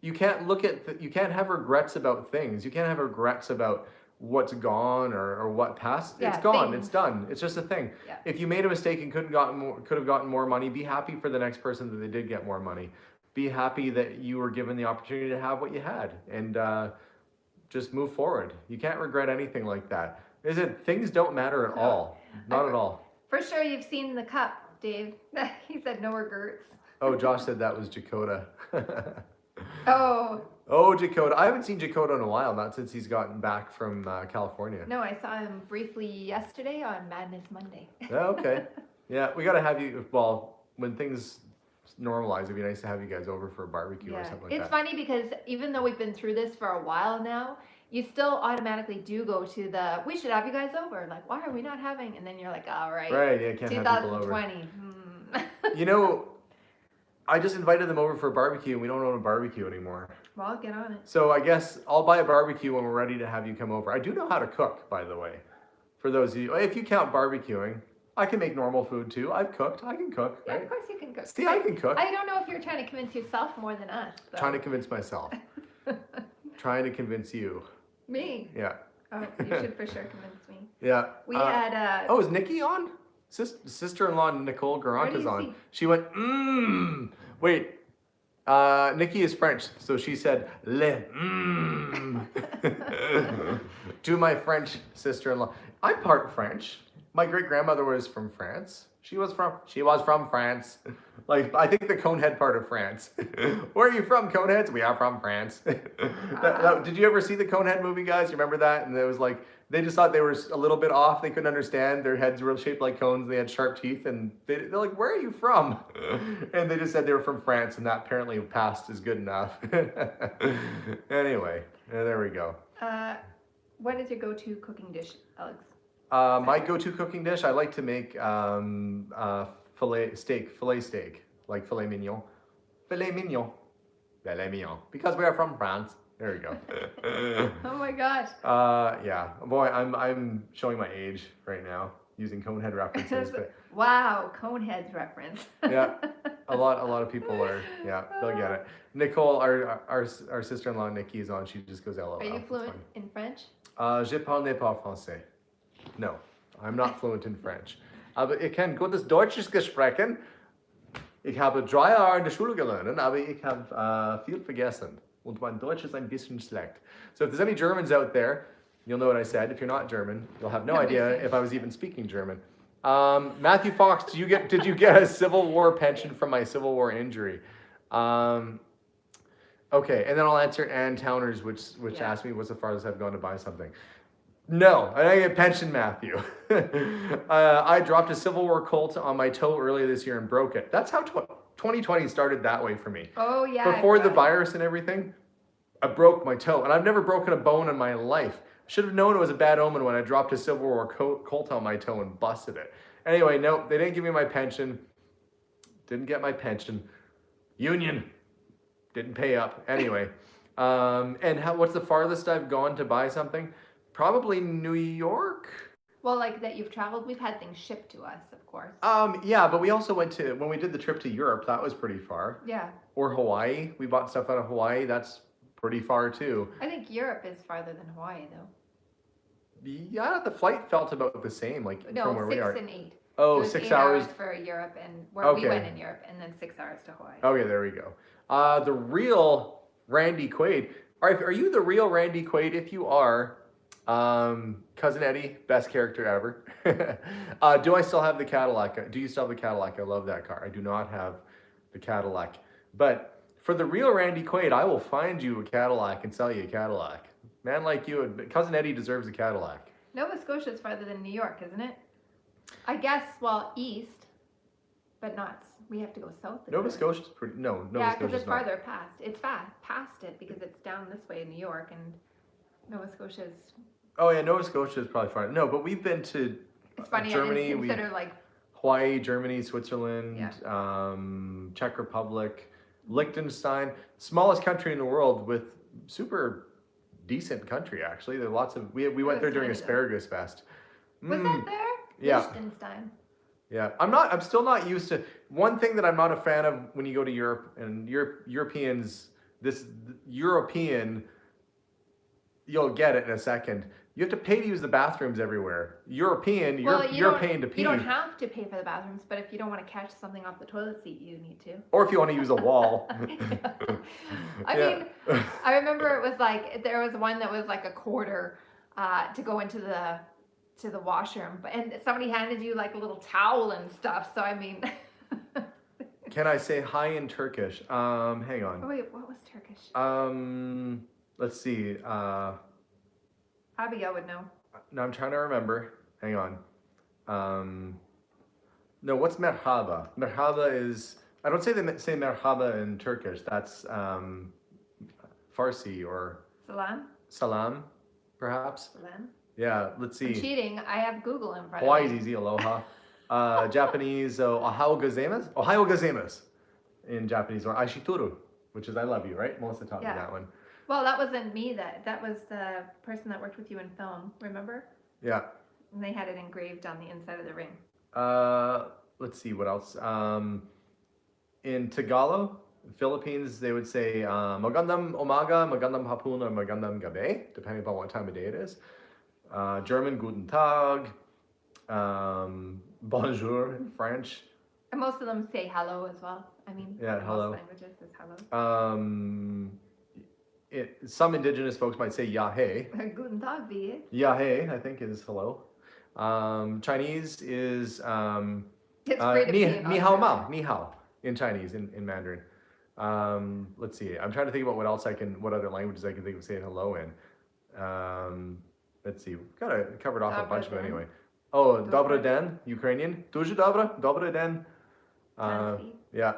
You can't look at. You can't have regrets about things. You can't have regrets about what's gone or what passed. Yeah, It's gone. things. It's done. It's just a thing. Yeah. If you made a mistake and could have gotten more money, be happy for the next person that they did get more money. Be happy that you were given the opportunity to have what you had, and just move forward. You can't regret anything like that. Things don't matter at all. Not at all. For sure, you've seen the cup, Dave. He said no regrets. Oh, Josh said that was Jakota. Oh. Oh, Jakota. I haven't seen Jakota in a while, not since he's gotten back from California. No, I saw him briefly yesterday on Madness Monday. Oh, okay. Yeah, we got to have you, well, when things normalize, it'd be nice to have you guys over for a barbecue or something like It's that. funny because even though we've been through this for a while now, you still automatically do go to the, we should have you guys over. Like, why are we not having? And then you're like, all right. Right, yeah, can't have people over. 2020. You know, I just invited them over for a barbecue and we don't own a barbecue anymore. Well, get on it. So I guess I'll buy a barbecue when we're ready to have you come over. I do know how to cook, by the way. For those of you, if you count barbecuing, I can make normal food too. I've cooked. I can cook, Yeah, right? of course you can cook. See, I can cook. I don't know if you're trying to convince yourself more than us. Though. Trying to convince myself. Trying to convince you. Me? Yeah. Oh, you should for sure convince me. Yeah. We had Oh, is Nikki on? Sister-in-law Nicole Garant is on. see? She went, Wait. Nikki is French, so she said, le, to my French sister-in-law. I'm part French. My great-grandmother was from France. She was from France. Like, I think the Conehead part of France. Where are you from, Coneheads? We are from France. Did you ever see the Conehead movie, guys? You remember that? And it was like, they just thought they were a little bit off. They couldn't understand. Their heads were shaped like cones. And they had sharp teeth. And they're like, where are you from? And they just said they were from France. And that apparently passed as good enough. Anyway, there we go. What is your go-to cooking dish, Alex? My go-to cooking dish, I like to make filet steak, like filet mignon. Filet mignon. Filet mignon. Because we are from France. There we go. Oh my gosh. Yeah. Boy, I'm showing my age right now using Conehead references. But Wow, Coneheads reference. yeah. A lot of people are, yeah, they'll get it. Nicole, our sister-in-law Nikki is on. She just goes LOL. Are you It's fluent fine. in French? Je parle pas français. No, I'm not fluent in French. Aber ich kann gutes Deutsches gesprochen. Ich habe 3 Jahre in der Schule gelernt, aber ich habe viel vergessen. Und mein Deutsch ist ein bisschen schlecht. So if there's any Germans out there, you'll know what I said. If you're not German, you'll have no idea if I was even speaking German. Matthew Fox, did you get a Civil War pension from my Civil War injury? Okay, and then I'll answer Ann Towners, which asked me what's the farthest I've gone to buy something. No, I didn't get a pension, Matthew. I dropped a Civil War Colt on my toe earlier this year and broke it. That's how 2020 started that way for me. Oh yeah. Before the virus and everything, I broke my toe, and I've never broken a bone in my life. Should have known it was a bad omen when I dropped a Civil War Colt on my toe and busted it. Anyway, no, they didn't give me my pension. Didn't get my pension. Union didn't pay up. Anyway, and what's the farthest I've gone to buy something? Probably New York. Well, like that you've traveled, we've had things shipped to us, of course. Yeah, but we also went to, when we did the trip to Europe, that was pretty far. Yeah. Or Hawaii. We bought stuff out of Hawaii. That's pretty far too. I think Europe is farther than Hawaii, though. Yeah, the flight felt about the same, like from where we are. 6 and 8. Oh, It was 6 8 hours. for Europe and where we Okay. went in Europe, and then 6 hours to Hawaii. Okay, there we go. The real Randy Quaid. Are you the real Randy Quaid? If you are, Cousin Eddie, best character ever. Do I still have the Cadillac? Do you still have the Cadillac? I love that car. I do not have the Cadillac. But for the real Randy Quaid, I will find you a Cadillac and sell you a Cadillac. Man like you, Cousin Eddie deserves a Cadillac. Nova Scotia is farther than New York, isn't it? I guess, well, east, but not. We have to go south. of Nova York. Scotia's pretty. No, Nova Yeah, because Scotia's it's not. farther past. It's past it because it's down this way in New York, and Nova Scotia is. Oh yeah, Nova Scotia is probably far. No, but we've been to It's funny. Germany. I didn't consider like. Hawaii, Germany, Switzerland, Yeah. Czech Republic, Liechtenstein, smallest country in the world with super decent country actually. There are lots of we went there during tiny, though. Asparagus Fest. Was that there? Yeah. Liechtenstein. Yeah, I'm still not used to one thing that I'm not a fan of when you go to Europe and Europeans. This European, you'll get it in a second. You have to pay to use the bathrooms everywhere. European, you're paying to pee. You don't have to pay for the bathrooms, but if you don't want to catch something off the toilet seat, you need to. Or if you want to use a wall. I mean, I remember it was like there was one that was like a quarter to go into the washroom, and somebody handed you like a little towel and stuff. So I mean. Can I say hi in Turkish? Hang on. Oh wait, what was Turkish? Let's see. Abigail would know. No, I'm trying to remember. Hang on. No, what's merhaba? Merhaba is, I don't say they say merhaba in Turkish. That's Farsi or Salam? salam, perhaps. Salam? Yeah, let's I'm see. cheating. I have Google in front Hawaii's of me. easy, aloha. Japanese, ohayou gozaimasu? Ohayou gozaimasu in Japanese, or aishituru, which is I love you, right? Melissa taught me that one. Well, that wasn't me. That was the person that worked with you in film. Remember? Yeah. And they had it engraved on the inside of the ring. Let's see what else. In Tagalog, Philippines, they would say magandang umaga, magandang hapon, or magandang gabi, depending upon what time of day it is. German, guten Tag. Bonjour in French. And most of them say hello as well. I mean, Yeah, in hello. most languages is hello. Some indigenous folks might say yahe. Guten Tag, wie geht's? Yahe, I think, is hello. Chinese is It's free to be in ni hao Australia. ma, ni hao in Chinese, in Mandarin. Let's see. I'm trying to think about what other languages I can think of saying hello in. Let's see. We've got it covered off a bunch of it anyway. Oh, добрый день, Ukrainian. Дуже добрый день. Merci. Yeah.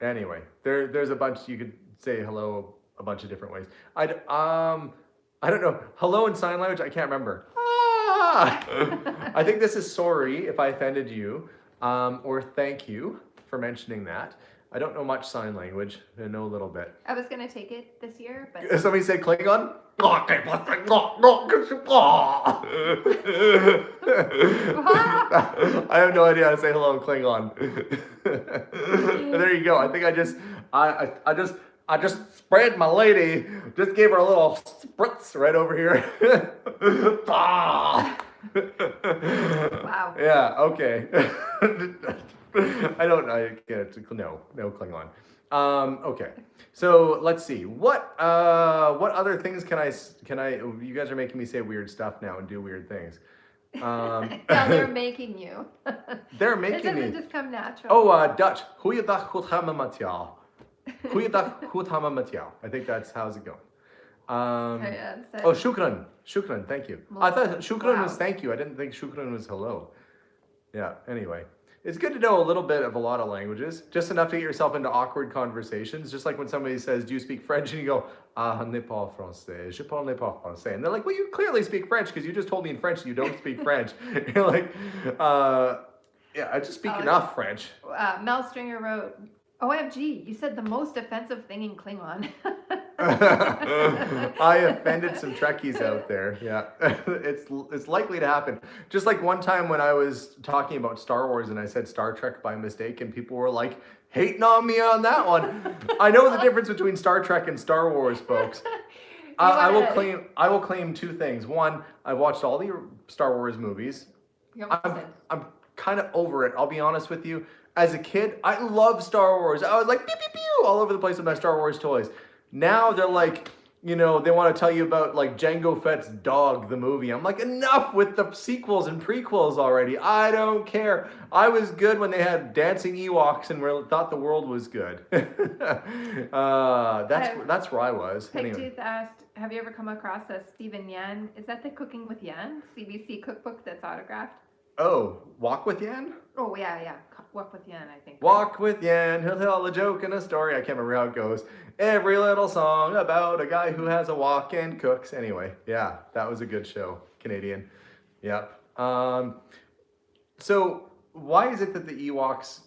Anyway, there's a bunch you could say hello a bunch of different ways. I don't know. Hello in sign language, I can't remember. I think this is sorry if I offended you, or thank you for mentioning that. I don't know much sign language. I know a little bit. I was gonna take it this year, but Somebody said Klingon? I have no idea how to say hello in Klingon. There you go. I think I just sprayed my lady. Just gave her a little spritz right over here. wow. Yeah. Okay. I don't know. No Klingon. Okay. So let's see. What other things can I? You guys are making me say weird stuff now and do weird things. Yeah, they're making you. They're making It doesn't me. just come natural. Oh, Dutch. Goeiedag, goed gaan met jou. Goeiedag, goed gaan met jou. I think that's how's it going. Oh, shukran. Shukran. Thank you. I thought shukran was thank you. I didn't think shukran was hello. Yeah. Anyway. It's good to know a little bit of a lot of languages, just enough to get yourself into awkward conversations. Just like when somebody says, do you speak French? And you go, ne parle français, je parle pas français. And they're like, well, you clearly speak French because you just told me in French you don't speak French. You're like, yeah, I just speak enough French. Mel Stringer wrote, OMG, you said the most offensive thing in Klingon. I offended some Trekkies out there. Yeah, it's likely to happen. Just like one time when I was talking about Star Wars and I said Star Trek by mistake, and people were like hating on me on that one. I know the difference between Star Trek and Star Wars, folks. I will claim two things. One, I've watched all the Star Wars movies. I'm kind of over it. I'll be honest with you. As a kid, I love Star Wars. I was like, pew, pew, pew, all over the place with my Star Wars toys. Now they're like, they want to tell you about like Jango Fett's dog, the movie. I'm like, enough with the sequels and prequels already. I don't care. I was good when they had dancing Ewoks and thought the world was good. That's where I was. Pigtooth asked, have you ever come across a Stephen Yan? Is that the Cooking with Yan CBC cookbook that's autographed? Oh, Walk with Yan? Oh, yeah. Walk with Yan, I think. Walk with Yan, he'll tell a joke and a story. I can't remember how it goes. Every little song about a guy who has a walk and cooks. Anyway, yeah, that was a good show. Canadian. Yeah. So why is it that the Ewoks...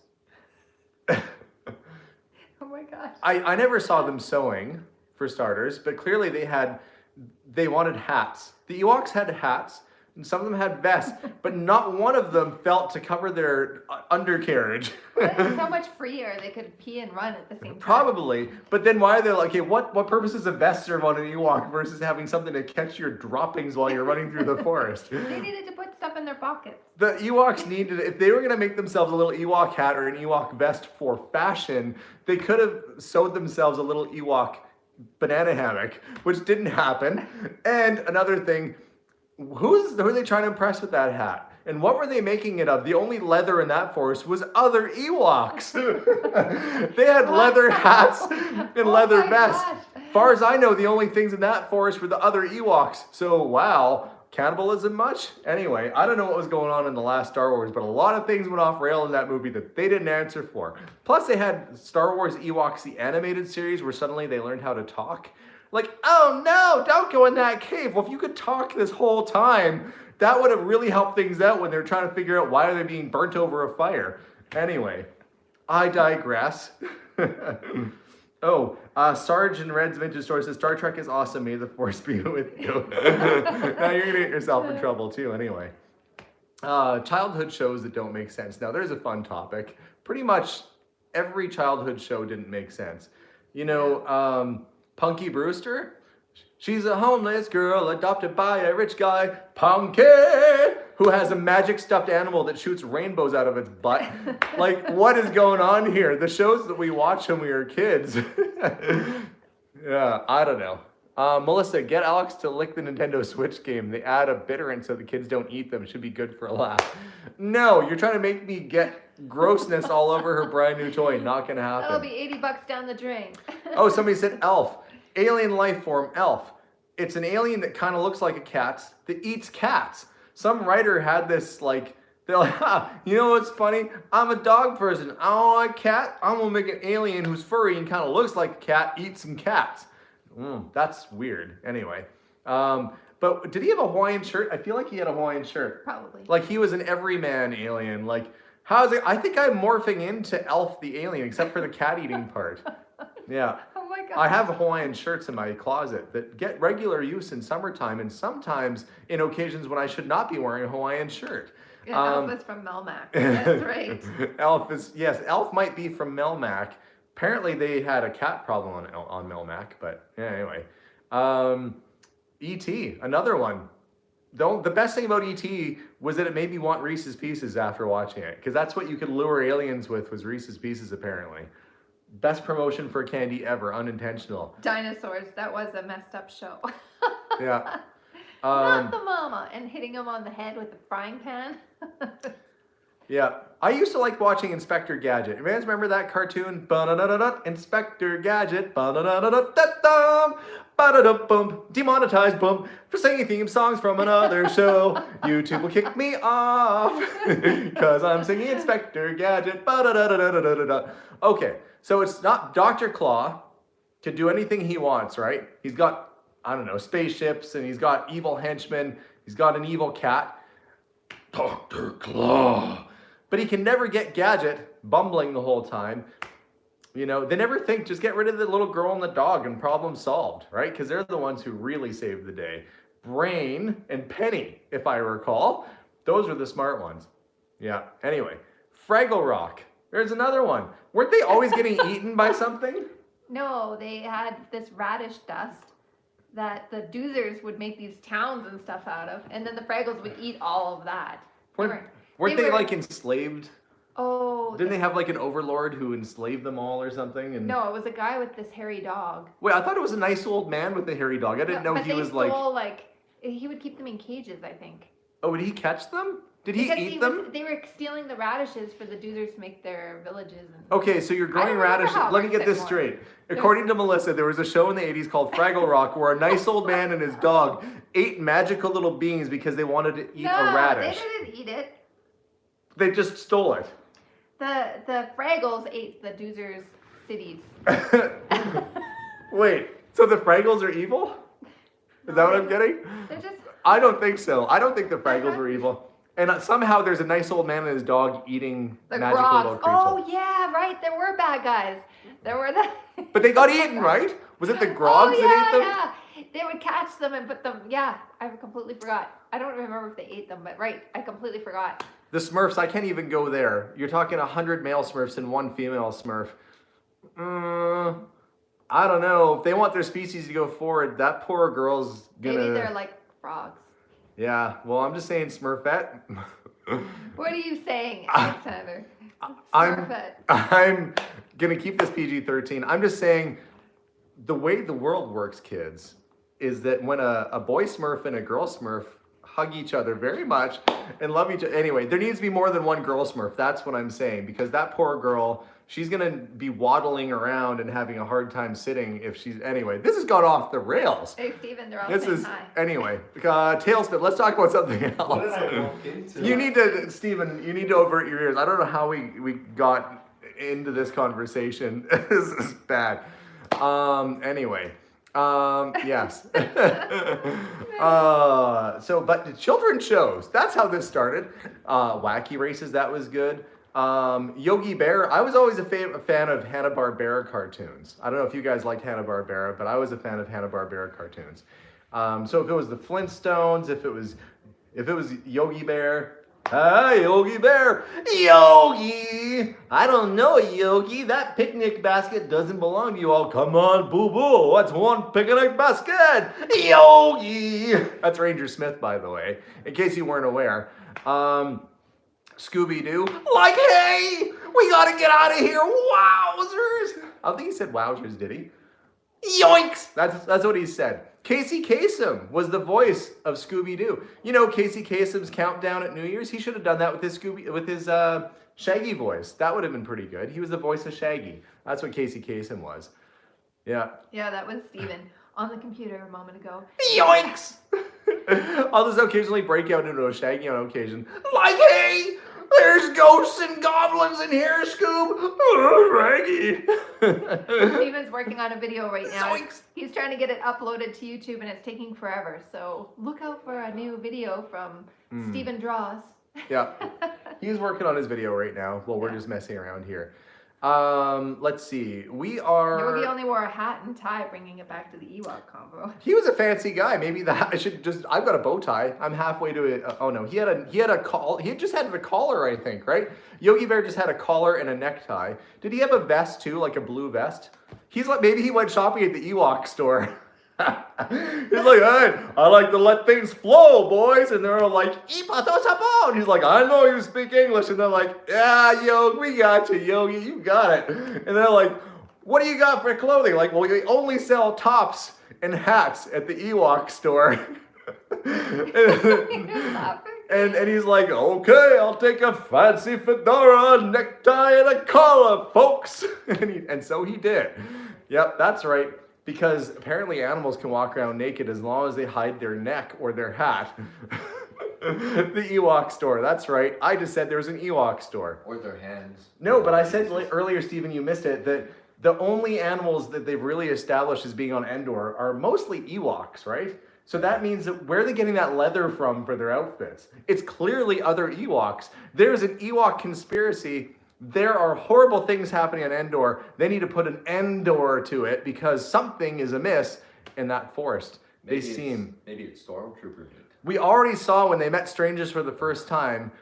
Oh my gosh. I never saw them sewing, for starters, but clearly they wanted hats. The Ewoks had hats. And some of them had vests, but not one of them felt to cover their undercarriage. It's so much freer. They could pee and run at the same time. Probably. But then why are they like, okay, what purpose does a vest serve on an Ewok versus having something to catch your droppings while you're running through the forest? They needed to put stuff in their pockets. The Ewoks needed, if they were going to make themselves a little Ewok hat or an Ewok vest for fashion, they could have sewed themselves a little Ewok banana hammock, which didn't happen. And another thing, who are they trying to impress with that hat? And what were they making it of? The only leather in that forest was other Ewoks. They had leather hats and leather vests. Far as I know, the only things in that forest were the other Ewoks. So, wow, cannibalism much? Anyway, I don't know what was going on in the last Star Wars, but a lot of things went off rail in that movie that they didn't answer for. Plus, they had Star Wars Ewoks, the animated series, where suddenly they learned how to talk. Like, oh no, don't go in that cave. Well, if you could talk this whole time, that would have really helped things out when they're trying to figure out why are they being burnt over a fire. Anyway, I digress. Sarge in Red's Vintage Store says, Star Trek is awesome. May the Force be with you. Now you're going to get yourself in trouble too, anyway. Childhood shows that don't make sense. Now, there's a fun topic. Pretty much every childhood show didn't make sense. Punky Brewster, she's a homeless girl adopted by a rich guy, Punky, who has a magic stuffed animal that shoots rainbows out of its butt. Like, what is going on here? The shows that we watched when we were kids. Yeah, I don't know. Melissa, get Alex to lick the Nintendo Switch game. They add a bitterant so the kids don't eat them. It should be good for a laugh. No, you're trying to make me get grossness all over her brand new toy. Not gonna happen. That'll be $80 down the drain. Oh, somebody said elf. Alien life form, elf. It's an alien that kind of looks like a cat that eats cats. Some writer had this they're like, you know what's funny? I'm a dog person. I don't like cat. I'm gonna make an alien who's furry and kind of looks like a cat, eat some cats. That's weird. Anyway, but did he have a Hawaiian shirt? I feel like he had a Hawaiian shirt. Probably. Like he was an everyman alien. Like, How's it? I think I'm morphing into Elf the alien, except for the cat eating part. Yeah. Oh my god. I have Hawaiian shirts in my closet that get regular use in summertime and sometimes in occasions when I should not be wearing a Hawaiian shirt. Yeah, Elvis from Melmac. That's right. Elf is, yes, Elf might be from Melmac. Apparently they had a cat problem on Melmac, but yeah, anyway. E.T., another one. The best thing about E.T. was that it made me want Reese's Pieces after watching it, because that's what you could lure aliens with, was Reese's Pieces apparently. Best promotion for candy ever, unintentional. Dinosaurs, that was a messed up show. Yeah. Not the mama, and hitting him on the head with a frying pan. Yeah. I used to like watching Inspector Gadget. You guys remember that cartoon? Ba-da-da-da-da, Inspector Gadget. Ba-da-da-da-da-da-dum. Ba-da-da-bum. Demonetized bum for singing theme songs from another show. YouTube will kick me off because I'm singing Inspector Gadget. Ba-da-da-da-da-da-da-da. Okay, so it's not Dr. Claw can do anything he wants, right? He's got, I don't know, spaceships, and he's got evil henchmen. He's got an evil cat. Dr. Claw. But he can never get Gadget bumbling the whole time. You know, they never think, just get rid of the little girl and the dog and problem solved, right? Because they're the ones who really saved the day. Brain and Penny, if I recall. Those were the smart ones. Yeah, anyway. Fraggle Rock. There's another one. Weren't they always getting eaten by something? No, they had this radish dust that the Doozers would make these towns and stuff out of, and then the Fraggles would eat all of that. Weren't they like enslaved? Oh. Didn't they have like an overlord who enslaved them all or something? And no, it was a guy with this hairy dog. wait, I thought it was a nice old man with a hairy dog. I didn't know he was like he would keep them in cages, I think. Oh, would he catch them? Did he because eat them? They were stealing the radishes for the Doozers to make their villages. Okay, so you're growing radishes. Let me get this straight. According to Melissa, there was a show in the 80s called Fraggle Rock where a nice old man and his dog ate magical little beans because they wanted to eat a radish. They didn't eat it. They just stole it. The Fraggles ate the Doozers' cities. Wait, so the Fraggles are evil? Is that what I'm getting? They're just... I don't think so. I don't think the Fraggles were evil. And somehow there's a nice old man and his dog eating the magical grogs. little creatures. Oh yeah, right. There were bad guys. There were the. But they got eaten, right? Was it the grogs that ate them? Yeah, they would catch them and put them. Yeah, I completely forgot. I don't remember if they ate them, but right, I completely forgot. The Smurfs, I can't even go there. You're talking 100 male Smurfs and 1 female Smurf. I don't know. If they want their species to go forward, that poor girl's gonna... Maybe they're like frogs. Yeah, well, I'm just saying Smurfette. What are you saying, Alexander? I'm gonna keep this PG-13. I'm just saying the way the world works, kids, is that when a boy Smurf and a girl Smurf hug each other very much and love each other. Anyway, there needs to be more than one girl Smurf. That's what I'm saying, because that poor girl, she's gonna be waddling around and having a hard time sitting if she's... Anyway, this has got off the rails. Hey, Steven, they're all saying hi. Anyway, Tailspin, let's talk about something else. What did I walk into? You need to, Steven, you need to avert your ears. I don't know how we got into this conversation. This is bad. Anyway. Yes. But the children's shows, that's how this started. Wacky Races, that was good. Yogi Bear, I was always a fan of Hanna-Barbera cartoons. I don't know if you guys liked Hanna-Barbera, but I was a fan of Hanna-Barbera cartoons. So if it was the Flintstones, if it was Yogi Bear, hi Yogi Bear, Yogi, I don't know Yogi, that picnic basket doesn't belong to you all. Come on, boo-boo, what's one picnic basket? Yogi. That's Ranger Smith, by the way, in case you weren't aware. Scooby-Doo, like, hey, we gotta get out of here, wowzers. I don't think he said wowzers, did he? Yoinks! That's what he said. Casey Kasem was the voice of Scooby-Doo. You know Casey Kasem's countdown at New Year's? He should have done that with his Shaggy voice. That would have been pretty good. He was the voice of Shaggy. That's what Casey Kasem was. Yeah. Yeah, that was Steven on the computer a moment ago. Yoinks! I'll just occasionally break out into a Shaggy on occasion. Like, hey, there's ghosts and goblins in here, Scoob. Shaggy. Steven's working on a video right now. Zoinks. He's trying to get it uploaded to YouTube and it's taking forever. So look out for a new video from Steven Draws. Yeah. He's working on his video right now. Well, we're Yeah. just messing around here. Let's see. We are. Yogi only wore a hat and tie, bringing it back to the Ewok combo. He was a fancy guy. Maybe that I should just. I've got a bow tie. I'm halfway to it. Oh no, he had a call. He just had a collar, I think, right? Yogi Bear just had a collar and a necktie. Did he have a vest too, like a blue vest? He's like, maybe he went shopping at the Ewok store. He's like, hey, I like to let things flow, boys. And they're all like, Ipa. He's like, I know you speak English. And they're like, yeah, Yogi, we got you, Yogi, you got it. And they're like, what do you got for clothing? Like, well, we only sell tops and hats at the Ewok store. And he's like, okay, I'll take a fancy fedora, a necktie, and a collar, folks. And so he did. Yep, that's right. Because apparently animals can walk around naked as long as they hide their neck or their hat. The Ewok store, that's right. I just said there was an Ewok store. Or their hands. No, but I said earlier, Stephen, you missed it, that the only animals that they've really established as being on Endor are mostly Ewoks, right? So that means that where are they getting that leather from for their outfits? It's clearly other Ewoks. There's an Ewok conspiracy. There are horrible things happening on Endor. They need to put an Endor to it because something is amiss in that forest. Maybe it's stormtrooper meat. We already saw when they met strangers for the first time,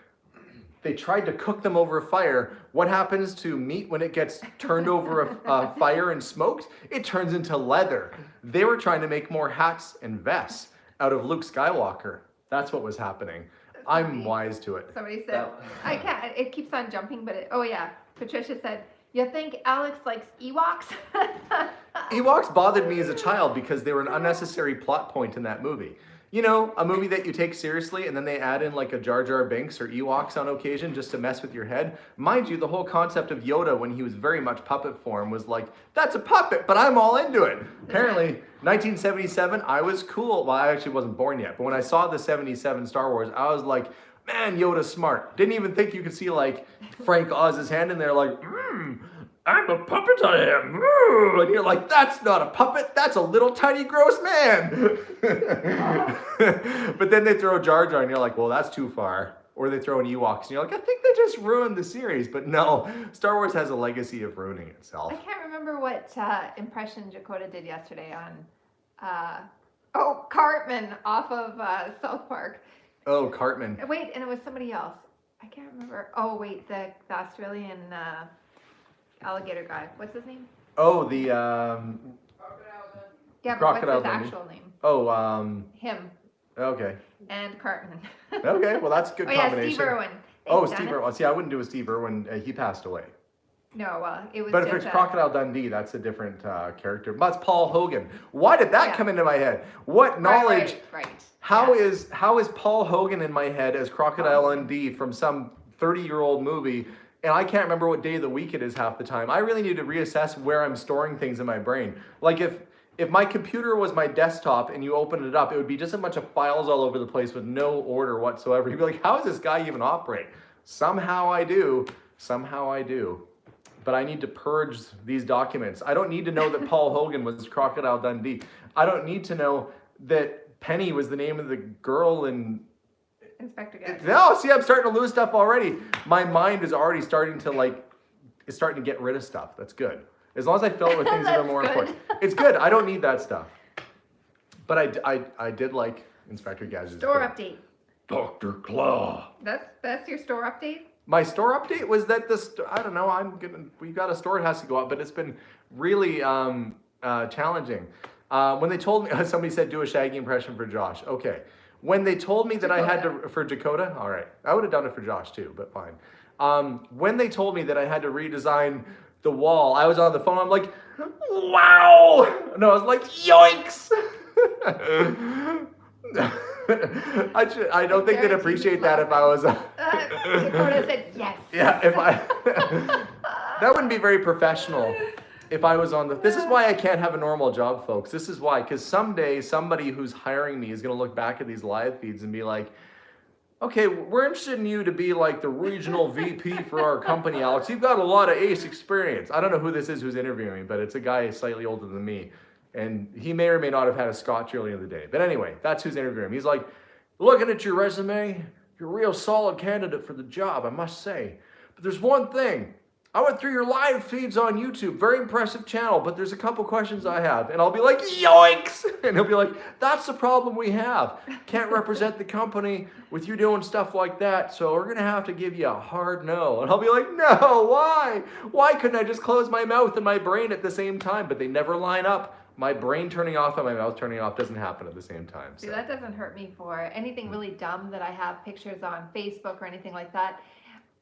they tried to cook them over fire. What happens to meat when it gets turned over a fire and smoked? It turns into leather. They were trying to make more hats and vests out of Luke Skywalker. That's what was happening. I'm wise to it. Somebody said, I can't, it keeps on jumping, but oh yeah, Patricia said, you think Alex likes Ewoks? Ewoks bothered me as a child because they were an unnecessary plot point in that movie. You know, a movie that you take seriously and then they add in like a Jar Jar Binks or Ewoks on occasion just to mess with your head. Mind you, the whole concept of Yoda when he was very much puppet form was like, that's a puppet, but I'm all into it. Apparently, 1977, I was cool. Well, I actually wasn't born yet, but when I saw the 77 Star Wars, I was like, man, Yoda's smart. Didn't even think you could see like Frank Oz's hand in there like, I'm a puppet, I am. And you're like, that's not a puppet, that's a little tiny gross man. But then they throw Jar Jar and you're like, well, that's too far. Or they throw in Ewoks and you're like, I think they just ruined the series. But no, Star Wars has a legacy of ruining itself. I can't remember what impression Dakota did yesterday on, Cartman off of South Park. Oh, Cartman. Wait, and it was somebody else. I can't remember. Oh, wait, the Australian alligator guy. What's his name? Oh, the Yeah, but Crocodile what's his Dundee. actual name? Oh, Him okay. and Cartman. Okay, well that's a good Oh yeah, combination. Steve Irwin. Oh, Thanks, Steve Dennis. Irwin. See, I wouldn't do a Steve Irwin. He passed away. No, it was But if just it's Crocodile Dundee, that's a different character. But it's Paul Hogan. Why did that come into my head? What knowledge? Right. How is Paul Hogan in my head as Crocodile Dundee from some 30-year-old movie? And I can't remember what day of the week it is half the time. I really need to reassess where I'm storing things in my brain. Like if my computer was my desktop and you opened it up, it would be just a bunch of files all over the place with no order whatsoever. You'd be like, how does this guy even operate? Somehow I do. Somehow I do. But I need to purge these documents. I don't need to know that Paul Hogan was Crocodile Dundee. I don't need to know that Penny was the name of the girl in... Inspector Gadget. No, see, I'm starting to lose stuff already. My mind is already starting to get rid of stuff. That's good. As long as I fill it with things that are more important. It's good. I don't need that stuff. But I did like Inspector Gadget. Store update. Dr. Claw. That's your store update? My store update was that I don't know, we got a store, it has to go up, but it's been really challenging. When they told me, somebody said do a Shaggy impression for Josh. Okay. When they told me that I had to, for Dakota, all right. I would have done it for Josh too, but fine. When they told me that I had to redesign the wall, I was on the phone, I'm like, wow! No, I was like, yoinks! I don't think they'd appreciate that if I was... Dakota said yes. Yeah, if I... That wouldn't be very professional if I was on the... This is why I can't have a normal job, folks. This is why, because someday somebody who's hiring me is going to look back at these live feeds and be like, okay, we're interested in you to be like the regional VP for our company, Alex. You've got a lot of ace experience. I don't know who this is who's interviewing me, but it's a guy slightly older than me. And he may or may not have had a scotch earlier in the day. But anyway, that's who's interviewing him. He's like, looking at your resume, You're a real solid candidate for the job, I must say. But there's one thing. I went through your live feeds on YouTube. Very impressive channel, but there's a couple questions I have. And I'll be like, yoinks! And he'll be like, that's the problem we have. Can't represent the company with you doing stuff like that, so we're going to have to give you a hard no. And I'll be like, no, why? Why couldn't I just close my mouth and my brain at the same time? But they never line up. My brain turning off and my mouth turning off doesn't happen at the same time. See, that doesn't hurt me for anything really dumb that I have pictures on Facebook or anything like that.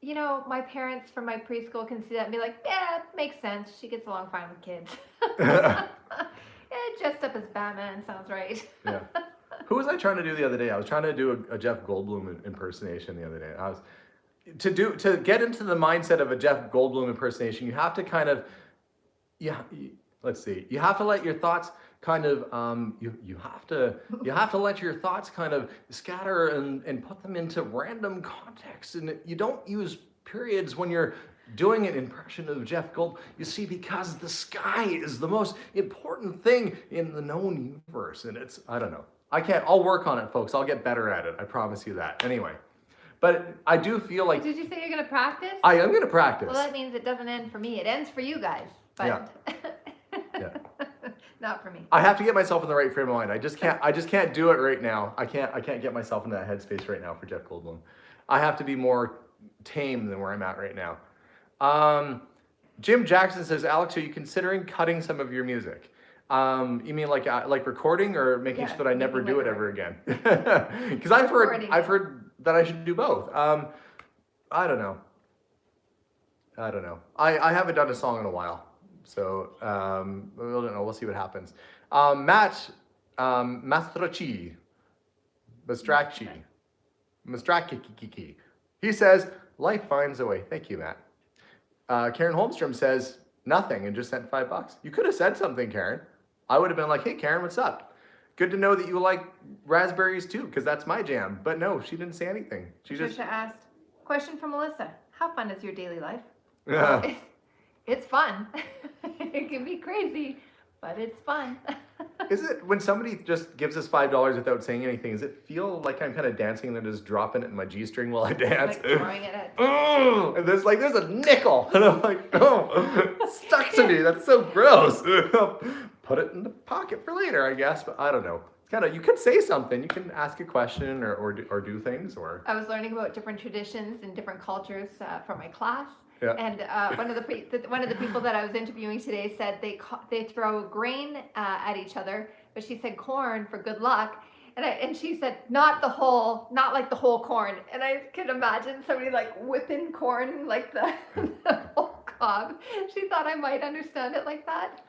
You know, my parents from my preschool can see that and be like, yeah, it makes sense. She gets along fine with kids. Yeah, dressed up as Batman sounds right. Yeah. Who was I trying to do the other day? I was trying to do a Jeff Goldblum impersonation the other day. To get into the mindset of a Jeff Goldblum impersonation, you have to kind of, let's see, you have to let your thoughts kind of, you have to let your thoughts kind of scatter and put them into random context. And you don't use periods when you're doing an impression of Jeff Gold. You see, because the sky is the most important thing in the known universe. And I don't know. I'll work on it, folks. I'll get better at it. I promise you that. Anyway, but I do feel like. Did you say you're going to practice? I am going to practice. Well, that means it doesn't end for me. It ends for you guys. But Yeah. Not for me. I have to get myself in the right frame of mind. I just can't do it right now. I can't get myself in that headspace right now for Jeff Goldblum. I have to be more tame than where I'm at right now. Jim Jackson says, Alex, are you considering cutting some of your music? You mean like recording or making sure that I never do it ever again? Because I've heard that I should do both. I don't know. I haven't done a song in a while. So, I don't know. We'll see what happens. Matt Mastracci. He says, life finds a way. Thank you, Matt. Karen Holmstrom says, nothing, and just sent $5. You could have said something, Karen. I would have been like, hey, Karen, what's up? Good to know that you like raspberries too, because that's my jam. But no, she didn't say anything. She just asked, question from Melissa. How fun is your daily life? Yeah. It's fun. It can be crazy, but it's fun. Is it when somebody just gives us $5 without saying anything? Does it feel like I'm kind of dancing and then just dropping it in my G-string while I dance? Like throwing it at. And there's a nickel, and I'm like, oh, it's stuck to me. That's so gross. Put it in the pocket for later, I guess. But I don't know. It's kind of, you could say something. You can ask a question or do things or. I was learning about different traditions and different cultures from my class. Yeah. And one of the people that I was interviewing today said they throw grain at each other, but she said corn for good luck, and she said not like the whole corn. And I can imagine somebody like whipping corn like the whole cob. She thought I might understand it like that.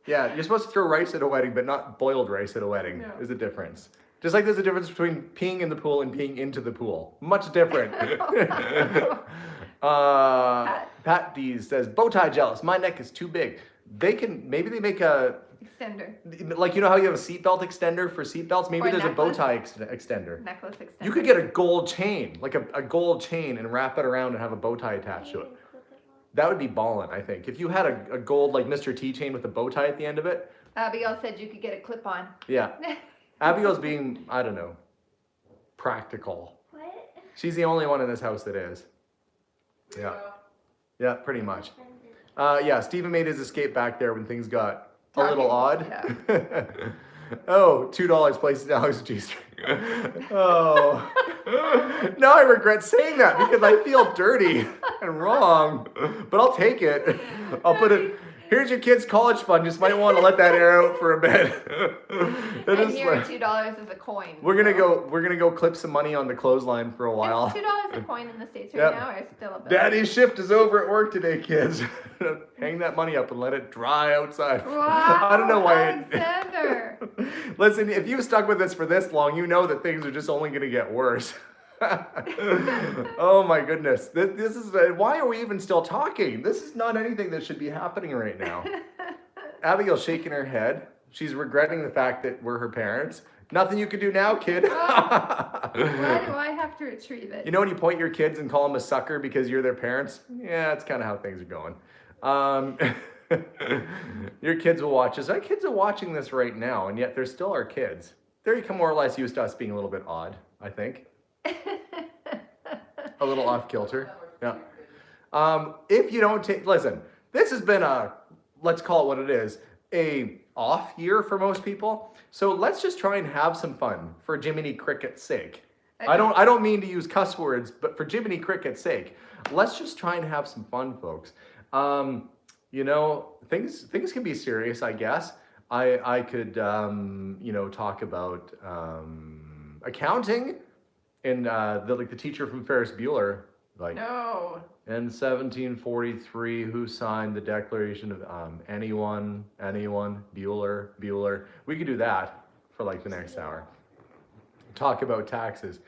Yeah, you're supposed to throw rice at a wedding, but not boiled rice at a wedding. No. There's a difference. Just like there's a difference between peeing in the pool and peeing into the pool. Much different. Pat D says, bow tie jealous. My neck is too big. Maybe they make a Extender. Like, you know how you have a seatbelt extender for seatbelts? Maybe Or there's a bow necklace. tie extender. Necklace extender. You could get a gold chain, like a gold chain, and wrap it around and have a bow tie attached to it. That would be ballin', I think. If you had a gold, like Mr. T chain with a bow tie at the end of it. Abigail said you could get a clip-on. Yeah. Abigail's being, I don't know, practical. What? She's the only one in this house that is. Yeah. Yeah, pretty much. Yeah, Steven made his escape back there when things got a little odd. Yeah. Oh, $2 places Alex G-string. Oh. Now I regret saying that because I feel dirty and wrong. But I'll take it. I'll put it. Here's your kid's college fund. Just might want to let that air out for a bit. And here $2 is a coin. We're gonna go clip some money on the clothesline for a while. Is $2 a coin in the States right now, or still a bill? Daddy's shift is over at work today, kids. Hang that money up and let it dry outside. Wow, I don't know why. Alexander. Listen, if you've stuck with this for this long, you know that things are just only gonna get worse. Oh my goodness. This is why are we even still talking? This is not anything that should be happening right now. Abigail's shaking her head. She's regretting the fact that we're her parents. Nothing you can do now, kid. Why do I have to retrieve it? You know when you point your kids and call them a sucker because you're their parents? Yeah, that's kind of how things are going. Your kids will watch this. Our kids are watching this right now, and yet they're still our kids. They're more or less used to us being a little bit odd, I think. A little off kilter. Yeah. If you don't take, listen, this has been let's call it what it is, a off year for most people. So let's just try and have some fun for Jiminy Cricket's sake. I don't mean to use cuss words, but for Jiminy Cricket's sake, let's just try and have some fun, folks. You know, things can be serious, I guess. I could, you know, talk about accounting and the teacher from Ferris Bueller, like No. in 1743, who signed the Declaration of anyone, Bueller. We could do that for like the next hour. Talk about taxes.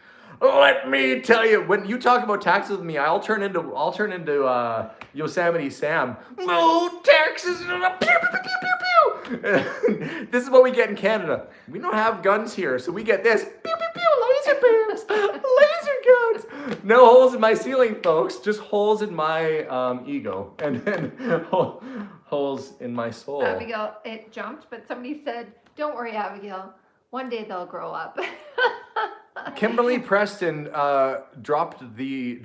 Let me tell you, when you talk about taxes with me, I'll turn into Yosemite Sam. No taxes. Pew, pew, pew, pew, pew. This is what we get in Canada. We don't have guns here, so we get this. Pew, pew, pew, laser beams, laser guns. No holes in my ceiling, folks. Just holes in my ego, and then holes in my soul. Abigail, it jumped, but somebody said, "Don't worry, Abigail. One day they'll grow up." Kimberly Preston dropped the